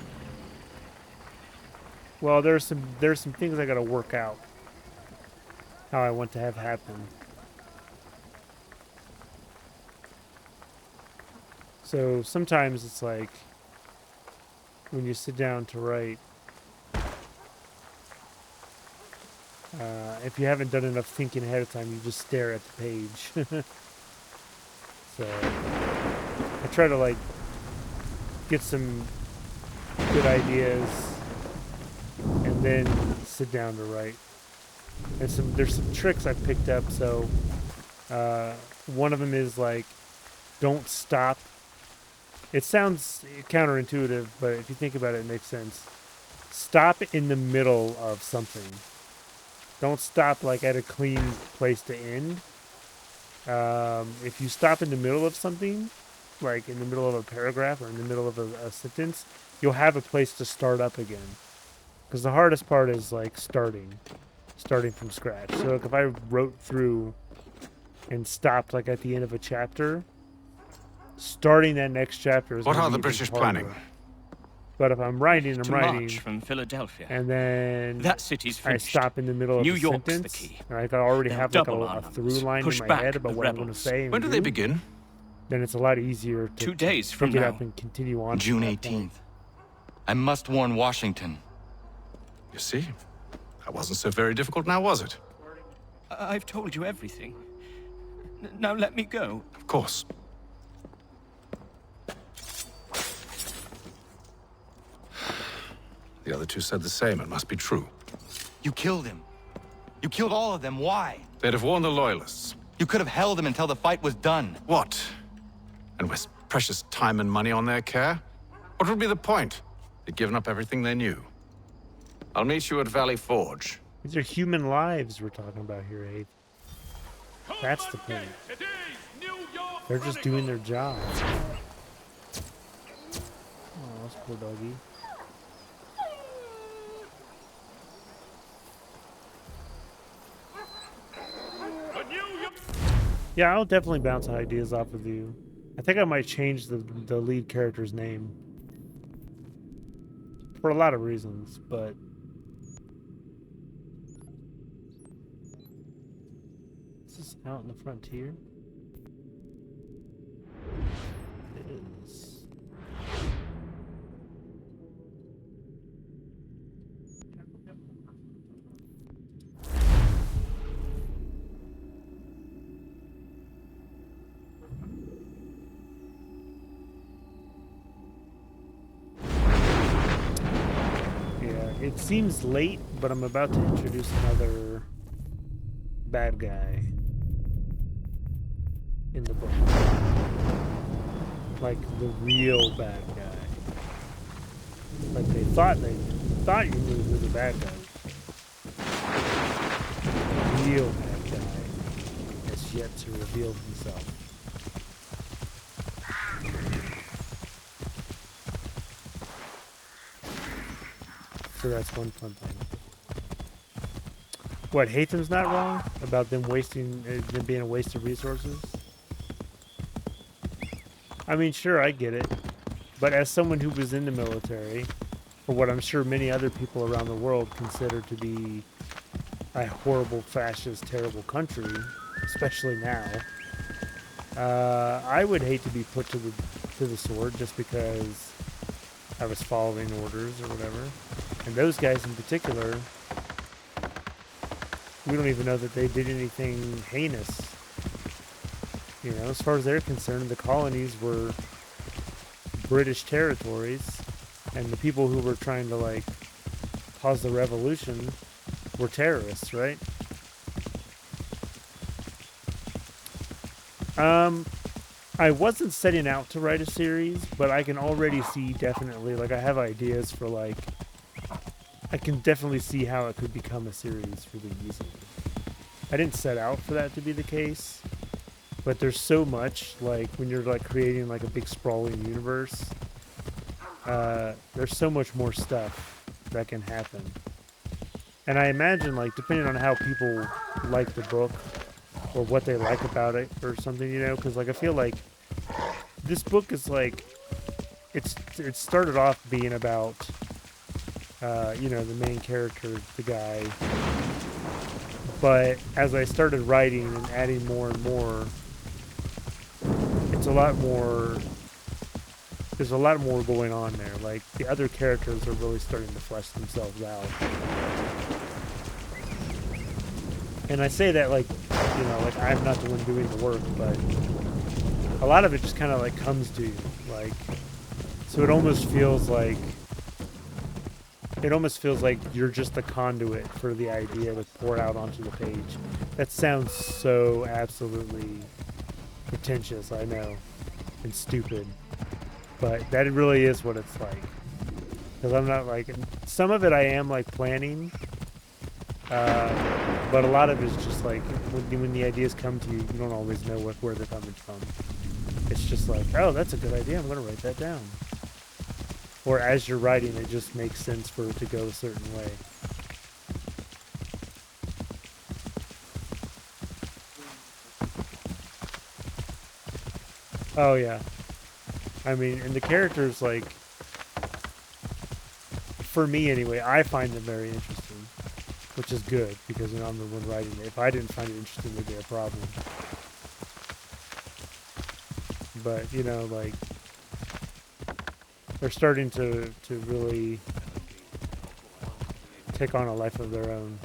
well, there's some things I gotta work out. How I want to have happen. So sometimes it's like when you sit down to write, if you haven't done enough thinking ahead of time, you just stare at the page. So I try to like get some good ideas and then sit down to write. And there's some tricks I picked up. So one of them is like, don't stop. It sounds counterintuitive, but if you think about it, it makes sense. Stop in the middle of something. Don't stop like at a clean place to end. If you stop in the middle of something, like in the middle of a paragraph or in the middle of a sentence, you'll have a place to start up again. Because the hardest part is like starting from scratch. So like if I wrote through and stopped like at the end of a chapter, starting that next chapter is
What
gonna
are the
be
British
harder.
planning?
But if I'm writing, I'm
to
writing.
march from Philadelphia.
And then
That city's
I
finished.
stop in the middle of
New
a
York's
sentence.
the key.
Or I already
They'll
have like
double
a
our
through
numbers,
line
push
in my
back
head about
the
what I'm going to
rebels.
say. And
When do they begin?
Then it's a lot easier to
2 days from
pick it
now.
up and continue on.
June
from that
18th.
point.
I must warn Washington.
You see? That wasn't so very difficult now, was it?
I've told you everything. Now let me go.
Of course. The other two said the same. It must be true.
You killed him. You killed all of them. Why?
They'd have warned the Loyalists.
You could have held him until the fight was done.
What? And waste precious time and money on their care? What would be the point? They'd given up everything they knew. I'll meet you at Valley Forge.
These are human lives we're talking about here, Abe. That's the point. They're just doing their job. Oh, that's poor doggy. Yeah, I'll definitely bounce ideas off of you. I think I might change the lead character's name. For a lot of reasons, but... Is this out in the frontier? It is. It seems late, but I'm about to introduce another bad guy in the book. Like the real bad guy. Like they thought you knew who the bad guy was. The real bad guy has yet to reveal himself. So that's one fun thing. What, Hatham's not wrong about them them being a waste of resources? I mean, sure, I get it. But as someone who was in the military, for what I'm sure many other people around the world consider to be a horrible, fascist, terrible country, especially now, I would hate to be put to the sword just because I was following orders or whatever. And those guys in particular, we don't even know that they did anything heinous. You know, as far as they're concerned, the colonies were British territories, and the people who were trying to, like, cause the revolution were terrorists, right? I wasn't setting out to write a series, but I can already see definitely, like, I have ideas for, like, I can definitely see how it could become a series really easily. I didn't set out for that to be the case, but there's so much, like, when you're, like, creating, like, a big sprawling universe, there's so much more stuff that can happen. And I imagine, like, depending on how people like the book, or what they like about it, or something, you know, because, like, I feel like this book is, like, it started off being about, you know, the main character, the guy. But as I started writing and adding more and more, it's a lot more, there's a lot more going on there. Like, the other characters are really starting to flesh themselves out. And I say that, like, you know, like, I'm not the one doing the work, but a lot of it just kind of, like, comes to you. Like, so it almost feels like you're just the conduit for the idea to pour out onto the page. That sounds so absolutely pretentious, I know, and stupid. But that really is what it's like. Because I'm not, like, some of it I am, like, planning. But a lot of it is just, like, when the ideas come to you, you don't always know where they're coming from. It's just like, oh, that's a good idea, I'm going to write that down. Or as you're writing, it just makes sense for it to go a certain way. Oh, yeah. I mean, and the characters, like, for me anyway, I find them very interesting, which is good because I'm the one writing it. If I didn't find it interesting, it'd be a problem. But like they're starting to really take on a life of their own,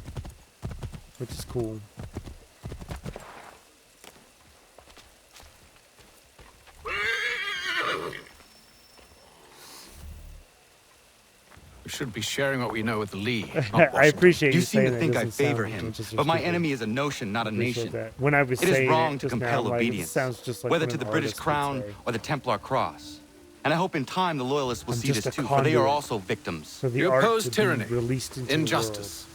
which is cool.
We should be sharing what we know with Lee.
I appreciate
You
you
seem
saying
to think
that.
I
Doesn't
favor
sound
him,
contentious or
but my
stupid.
enemy is a notion, not a
Appreciate
nation.
that. When I was
It is
saying
wrong
it
to
just now,
compel
like, it
obedience,
sounds just like
whether
what
to
an
the British
artist would
crown
say.
or the Templar cross. And I hope in time the Loyalists will
I'm
see
just
this
a
too, for they are
conduit
also victims.
for the
You
art
oppose
to be
tyranny,
released into the
injustice.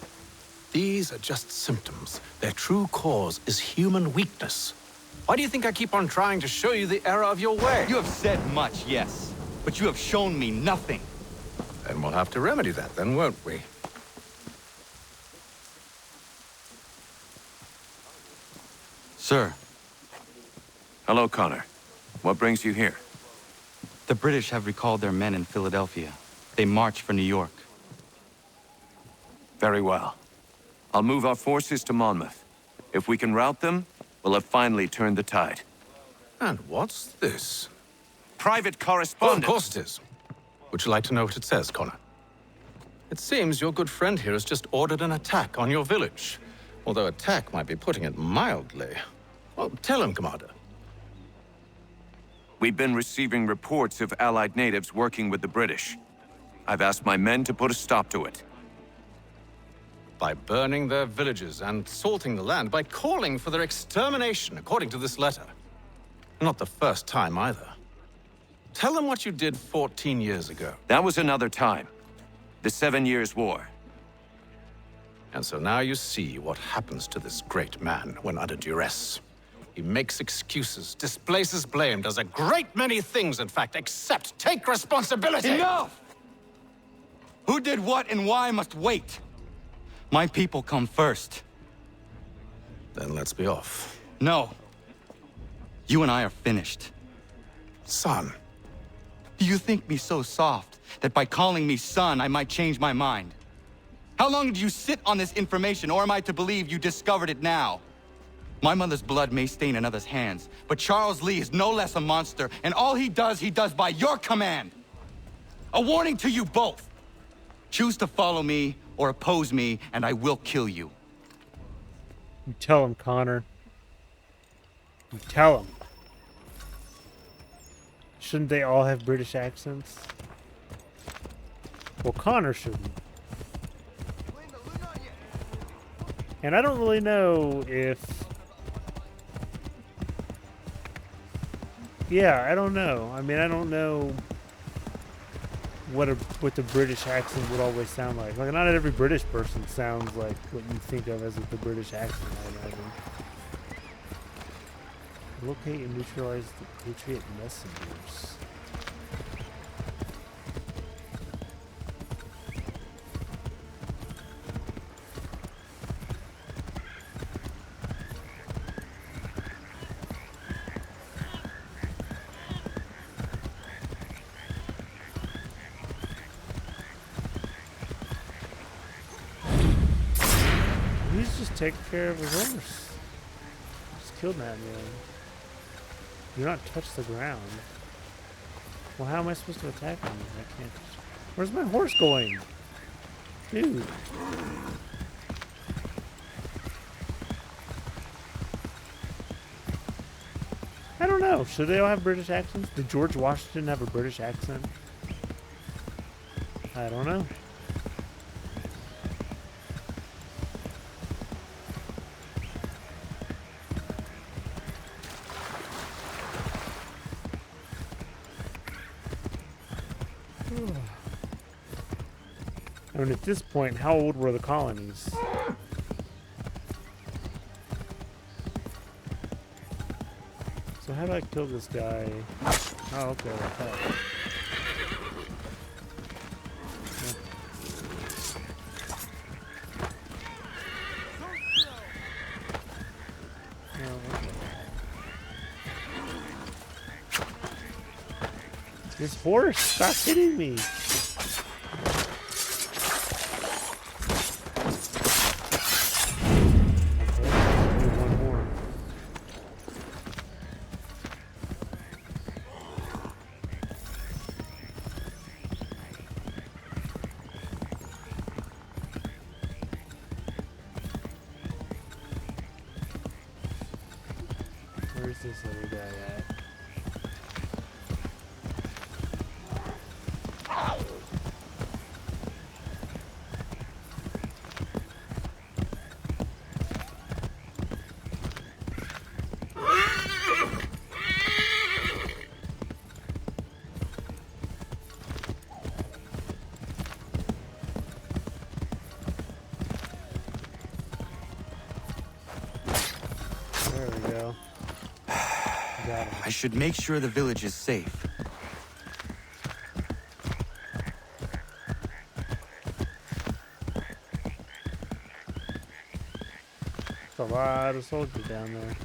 These are just symptoms. Their true cause is human weakness. Why do you think I keep on trying to show you the error of your way?
You have said much, yes, but you have shown me nothing.
Then we'll have to remedy that then, won't we?
Sir.
Hello, Connor. What brings you here?
The British have recalled their men in Philadelphia. They march for New York.
Very well. I'll move our forces to Monmouth. If we can rout them, we'll have finally turned the tide.
And what's this?
Private
Oh,
correspondence.
of course it is. Would you like to know what it says, Connor? It seems your good friend here has just ordered an attack on your village. Although attack might be putting it mildly. Well, tell him, Commander.
We've been receiving reports of Allied natives working with the British. I've asked my men to put a stop to it.
By burning their villages and salting the land, by calling for their extermination, according to this letter. Not the first time, either. Tell them what you did 14 years ago.
That was another time. The 7 Years' War.
And so now you see what happens to this great man when under duress. He makes excuses, displaces blame, does a great many things, in fact, except take responsibility!
Enough! Who did what and why must wait. My people come first.
Then let's be off.
No. You and I are finished.
Son.
Do you think me so soft that by calling me son, I might change my mind? How long did you sit on this information, or am I to believe you discovered it now? My mother's blood may stain another's hands, but Charles Lee is no less a monster, and all he does by your command. A warning to you both. Choose to follow me or oppose me, and I will kill you.
You tell him, Connor. You tell him. Shouldn't they all have British accents? Well, Connor shouldn't. And I don't really know if... Yeah, I don't know. I mean, I don't know what the British accent would always sound like. Like, not every British person sounds like what you think of as the British accent, I imagine. Locate and neutralize the Patriot messengers. He's just taking care of his horse. Just killed that man. Do not touch the ground. Well, how am I supposed to attack him? I can't. Where's my horse going? Dude. I don't know. Should they all have British accents? Did George Washington have a British accent? I don't know. I mean, at this point, how old were the colonies? So how do I kill this guy? Oh, okay, like that. Yeah. Oh, okay. This horse, stop hitting me! this other guy at? There we go. Got him.
I should make sure the village is safe.
There's a lot of soldiers down there.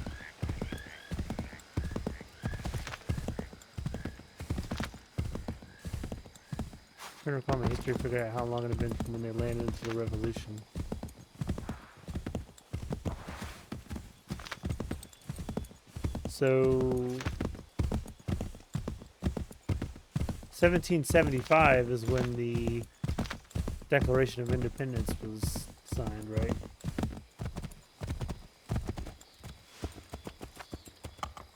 I'm trying to recall my history to figure out how long it had been from when they landed into the revolution. So 1775 is when the Declaration of Independence was signed, right?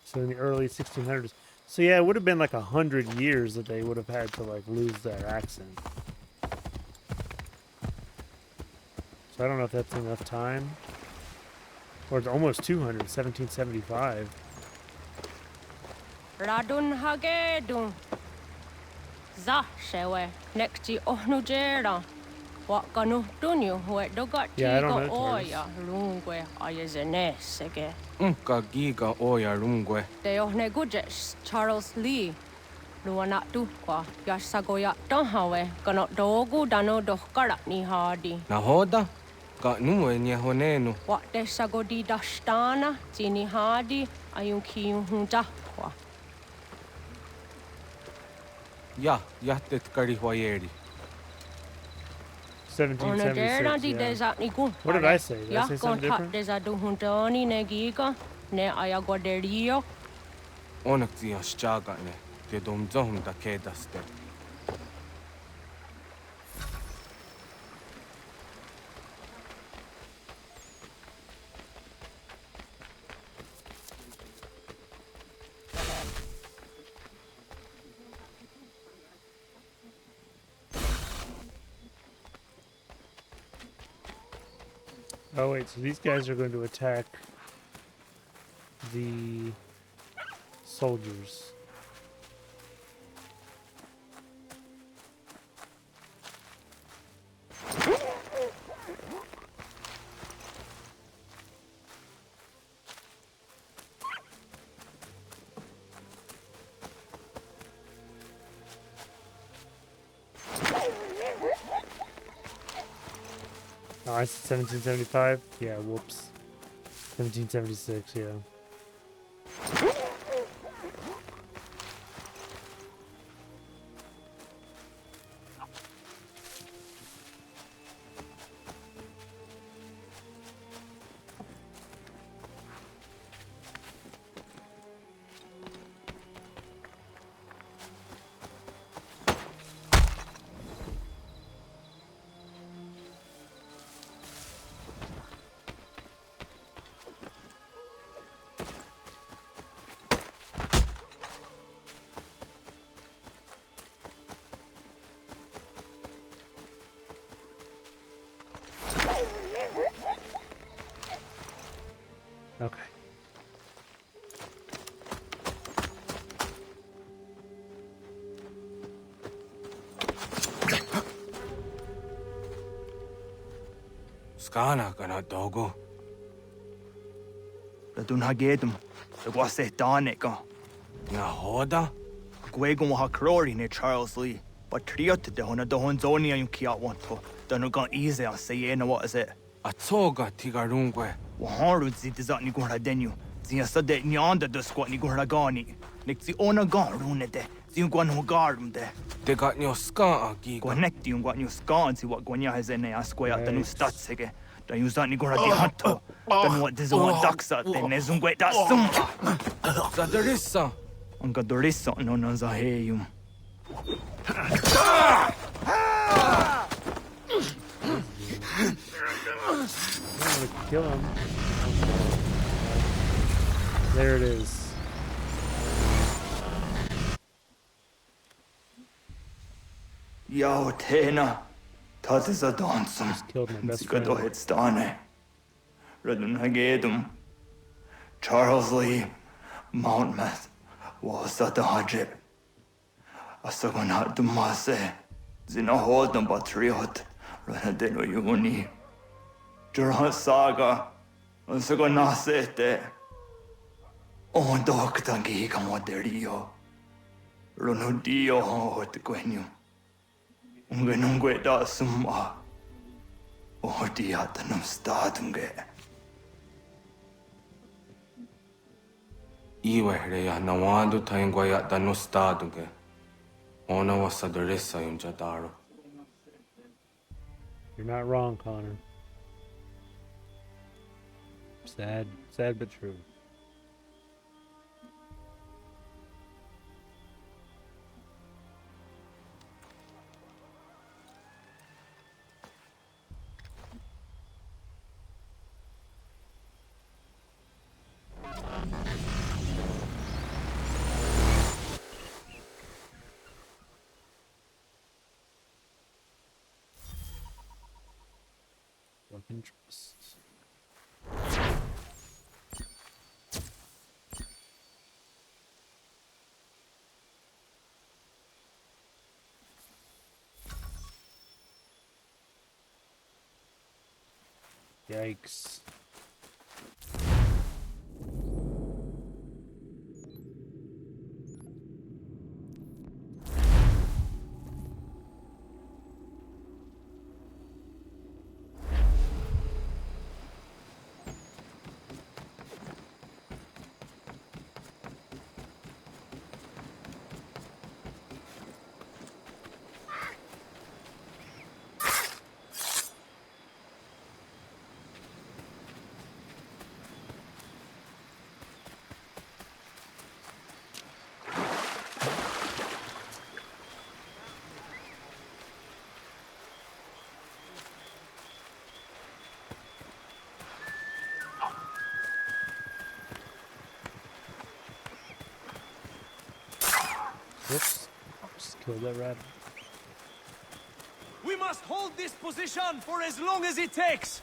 So in the early 1600s. So yeah, it would have been like 100 years that they would have had to like lose their accent. So I don't know if that's enough time. Or it's almost 200, 1775.
Radun hagedun. Za shewe nekti ohnujera. Wakanu dunyu we dogati
Yeah, I don't
go
know
oya rungwe ayazenesege.
Unka giga oya rungwe.
De ohne gujes Charles Lee. Luana tu kwa yasagoya donhawe kano dogu dano dohkara ni hadi.
Nahoda? Ka numwe nye honenu.
Wa de sagodi dashtana tini hadi ayun kiyun hunta kwa.
Ya, yahtet karihwayeri.
1776, yeah. What did I say? Did I say something different?
Onak tia shaga ne. Te dom zohum da kedaste.
Oh wait, so these guys are going to attack the soldiers. Oh, I said 1775? Yeah, whoops. 1776, yeah. Okay.
Skana kana dogo.
Radun hagedum. The wase danika.
Nahoda?
Gwegum ha krori ne Charles Lee. But triot de hona dohon zoni ayun kiat wanto. Danu gan easy on say na what is it?
Atoga tigarungwe.
Waharu zitizat ni gurha denu. Zia sade nyanda de squat ni gurha gani. Nixi ona gan rune de. Ziun gwan hogarum de.
They got no ska giga.
Connect you gwan you scan si what gwanya has in a square the new stats again. Da you zat ni gurha di hanto. Then what does one ducksat then nezun gwet that sum.
Zadarissa.
Anga dorissa no nazaheyum.
I'm gonna kill him. There it is.
Yao Tena, Tatis a Donsum,
killed my best friend.
Zikadohitstane, Radunhagedum, Charles Lee, Mountmouth, Wasadahajip, Asagonat Dumase, Zinahodam Patriot, Ranadeno Yuni, Duran Saga, Asagonasete, Ondoktangi Kamoderio, Ronudio Hotquenu, Ungenungue da Summa, Odiatanum Statunge.
Iwehreya nawando taingwaya danustaduge. Ona wasadoresa yunjadaro.
You're not wrong, Connor. Sad but true. Fucking trust. Yikes. Whoops. Just killed that rat.
We must hold this position for as long as it takes.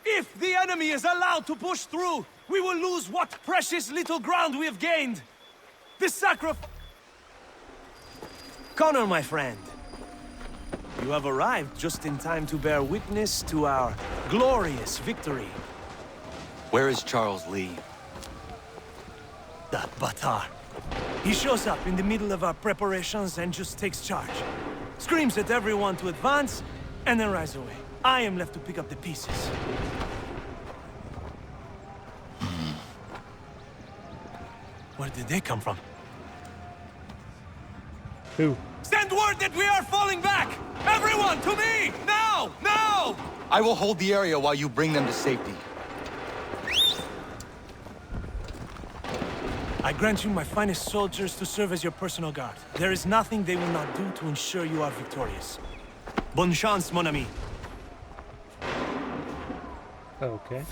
If the enemy is allowed to push through, we will lose what precious little ground we have gained. The sacrifice... Connor, my friend. You have arrived just in time to bear witness to our glorious victory.
Where is Charles Lee?
That Batar. He shows up in the middle of our preparations and just takes charge. Screams at everyone to advance, and then rides away. I am left to pick up the pieces. Where did they come from?
Who?
Send word that we are falling back! Everyone, to me! Now! Now!
I will hold the area while you bring them to safety.
I grant you my finest soldiers to serve as your personal guard. There is nothing they will not do to ensure you are victorious. Bonne chance, mon ami.
Okay.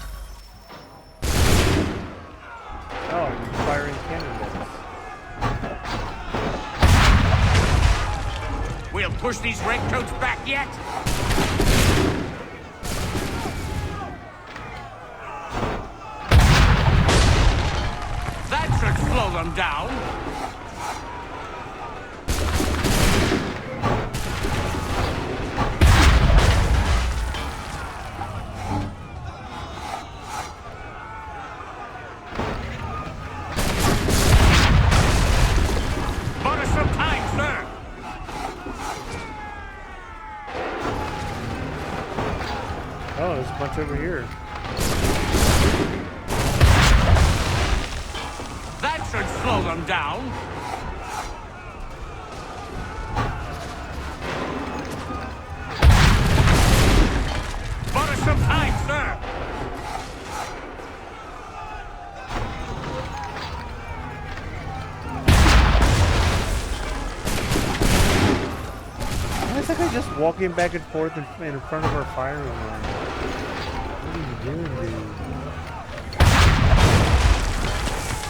Oh, I'm firing cannonballs.
We'll push these redcoats back yet? That should slow them down. Bought us some time, sir.
Oh, there's a bunch over here.
That should slow them down. Bought us some time, sir.
Why is that guy just walking back and forth in front of our firing line? What are you doing, dude?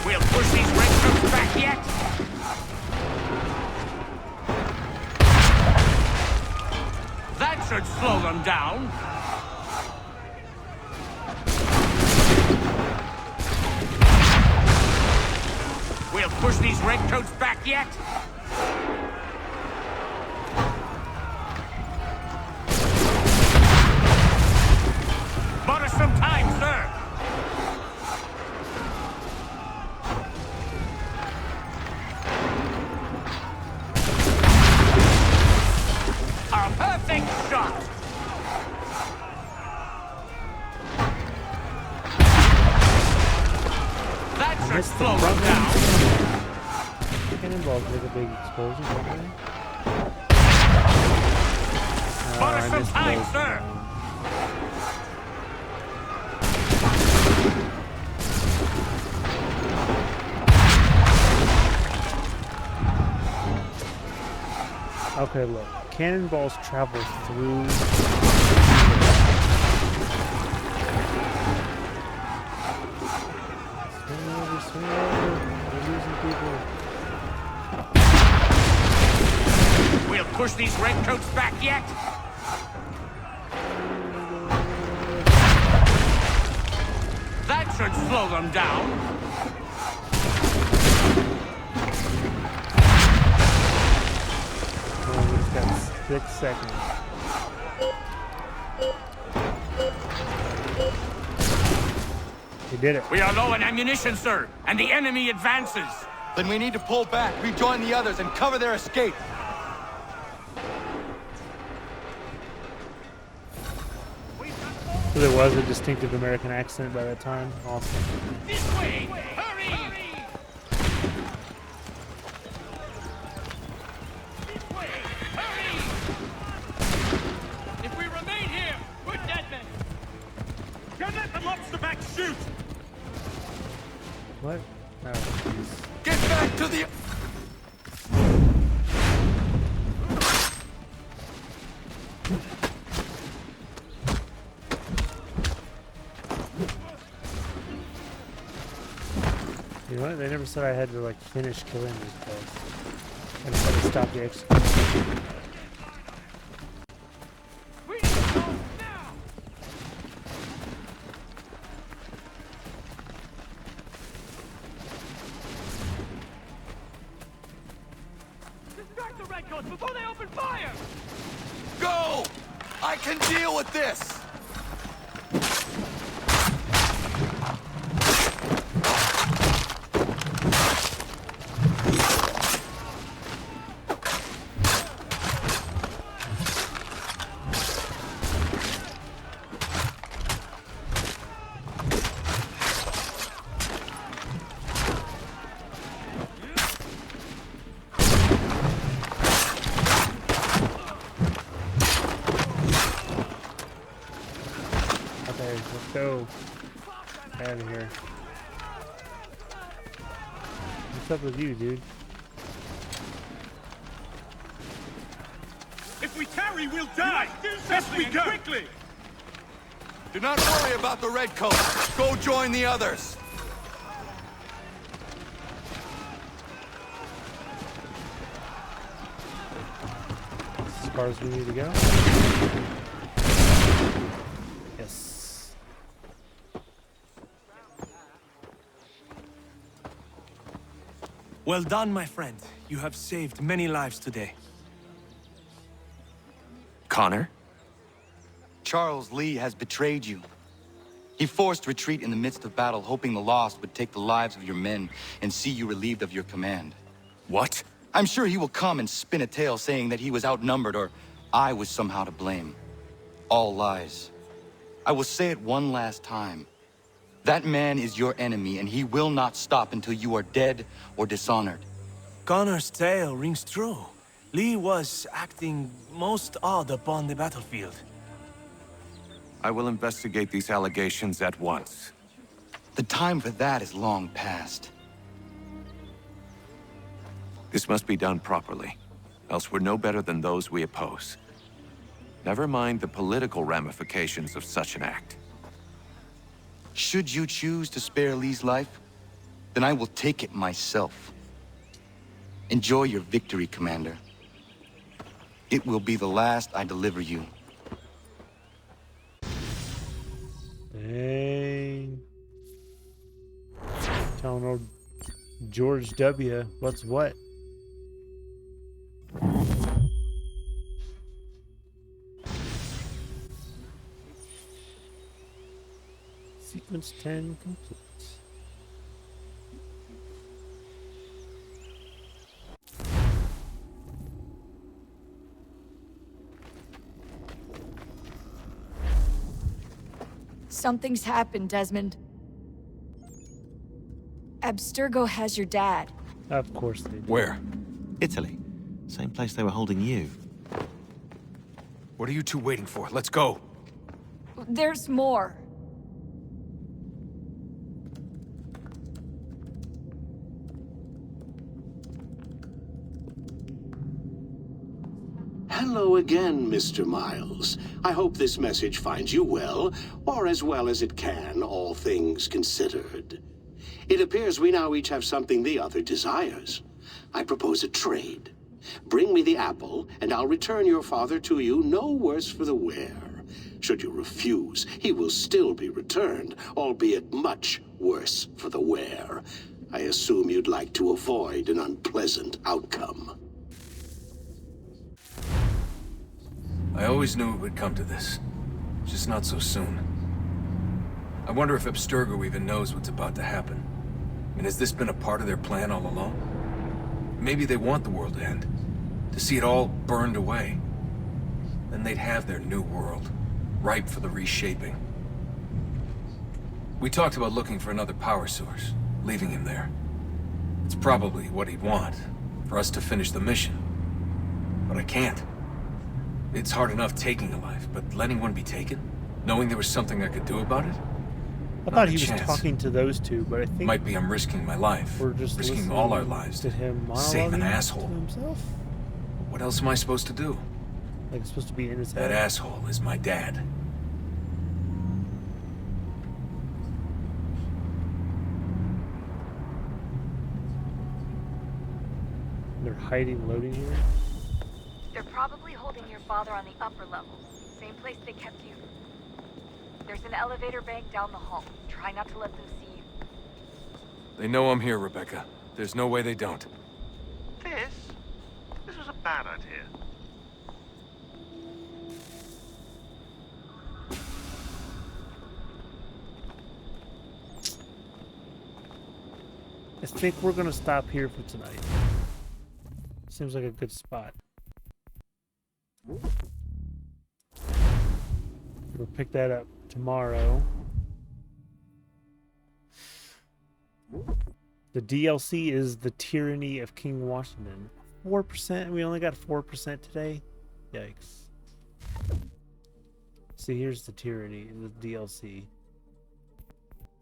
We'll push these redcoats back yet?
should slow them down. We'll push these redcoats back yet? Bought us some time, sir. A perfect shot. That should slow them down.
Cannonballs make a big explosion, don't they?
Bought us
I
some
missed
time,
those.
sir.
Okay, look. Cannonballs travel through. Swing over, swing over. We're losing people.
We'll push these redcoats back yet? That should slow them down.
Oh, we just got 6 seconds. We did it.
We are low on ammunition, sir, and the enemy advances.
Then we need to pull back, rejoin the others, and cover their escape.
So there was a distinctive American accent by that time. Awesome.
This way! Hurry! This way! Hurry!
If we remain here, we're dead men. Don't let the lobster back shoot!
What? Oh, jeez.
Get back to the...
You know what? They never said I had to like finish killing these guys. I just had to stop the execution.
We need to go now! Distract the redcoats before they open fire!
Go! I can deal with this!
Okay, let's go. Out of here. What's up with you, dude?
If we tarry, we'll die! Best we go! Quickly!
Do not worry about the redcoats. Go join the others.
As far as we need to go. Yes.
Well done, my friend. You have saved many lives today.
Connor?
Charles Lee has betrayed you. He forced retreat in the midst of battle, hoping the lost would take the lives of your men and see you relieved of your command.
What?
I'm sure he will come and spin a tale saying that he was outnumbered or I was somehow to blame. All lies. I will say it one last time. That man is your enemy, and he will not stop until you are dead or dishonored.
Connor's tale rings true. Lee was acting most odd upon the battlefield.
I will investigate these allegations at once.
The time for that is long past.
This must be done properly, else we're no better than those we oppose. Never mind the political ramifications of such an act.
Should you choose to spare Lee's life, then I will take it myself. Enjoy your victory, Commander. It will be the last I deliver you
Telling old George W. what's what. Sequence 10 complete.
Something's happened, Desmond. Abstergo has your dad.
Of course they do.
Where? Italy. Same place they were holding you.
What are you two waiting for? Let's go.
There's more.
Hello again, Mr. Miles. I hope this message finds you well, or as well as it can, all things considered. It appears we now each have something the other desires. I propose a trade. Bring me the apple, and I'll return your father to you no worse for the wear. Should you refuse, he will still be returned, albeit much worse for the wear. I assume you'd like to avoid an unpleasant outcome.
I always knew it would come to this. Just not so soon. I wonder if Abstergo even knows what's about to happen. I mean, has this been a part of their plan all along? Maybe they want the world to end. To see it all burned away. Then they'd have their new world, ripe for the reshaping. We talked about looking for another power source, leaving him there. It's probably what he'd want, for us to finish the mission. But I can't. It's hard enough taking a life, but letting one be taken? Knowing there was something I could do about it?
I thought he was talking to those two, but I think
might be I'm risking my life.
we're just
risking all our lives
to him
save an
monologuing
asshole.
to himself.
What else am I supposed to do?
Like it's supposed to be in his head.
That asshole is my dad.
They're hiding loading here.
They're probably holding your father on the upper levels. Same place they kept you. There's an elevator bank down the hall. Try not to let them see you.
They know I'm here, Rebecca. There's no way they don't.
This was a bad idea.
I think we're gonna stop here for tonight. Seems like a good spot. We'll pick that up tomorrow. The DLC is The Tyranny of King Washington. 4%? We only got 4% today? Yikes. See, here's The Tyranny, the DLC.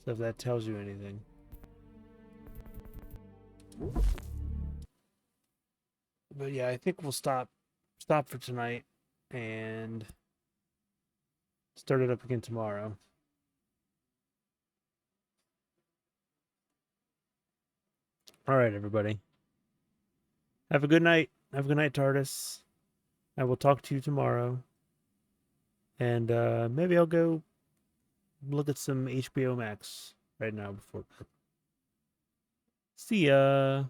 So if that tells you anything. But yeah, I think we'll stop for tonight and start it up again tomorrow. All right, everybody. Have a good night. Have a good night, TARDIS. I will talk to you tomorrow. And maybe I'll go look at some HBO Max right now before bed. See ya.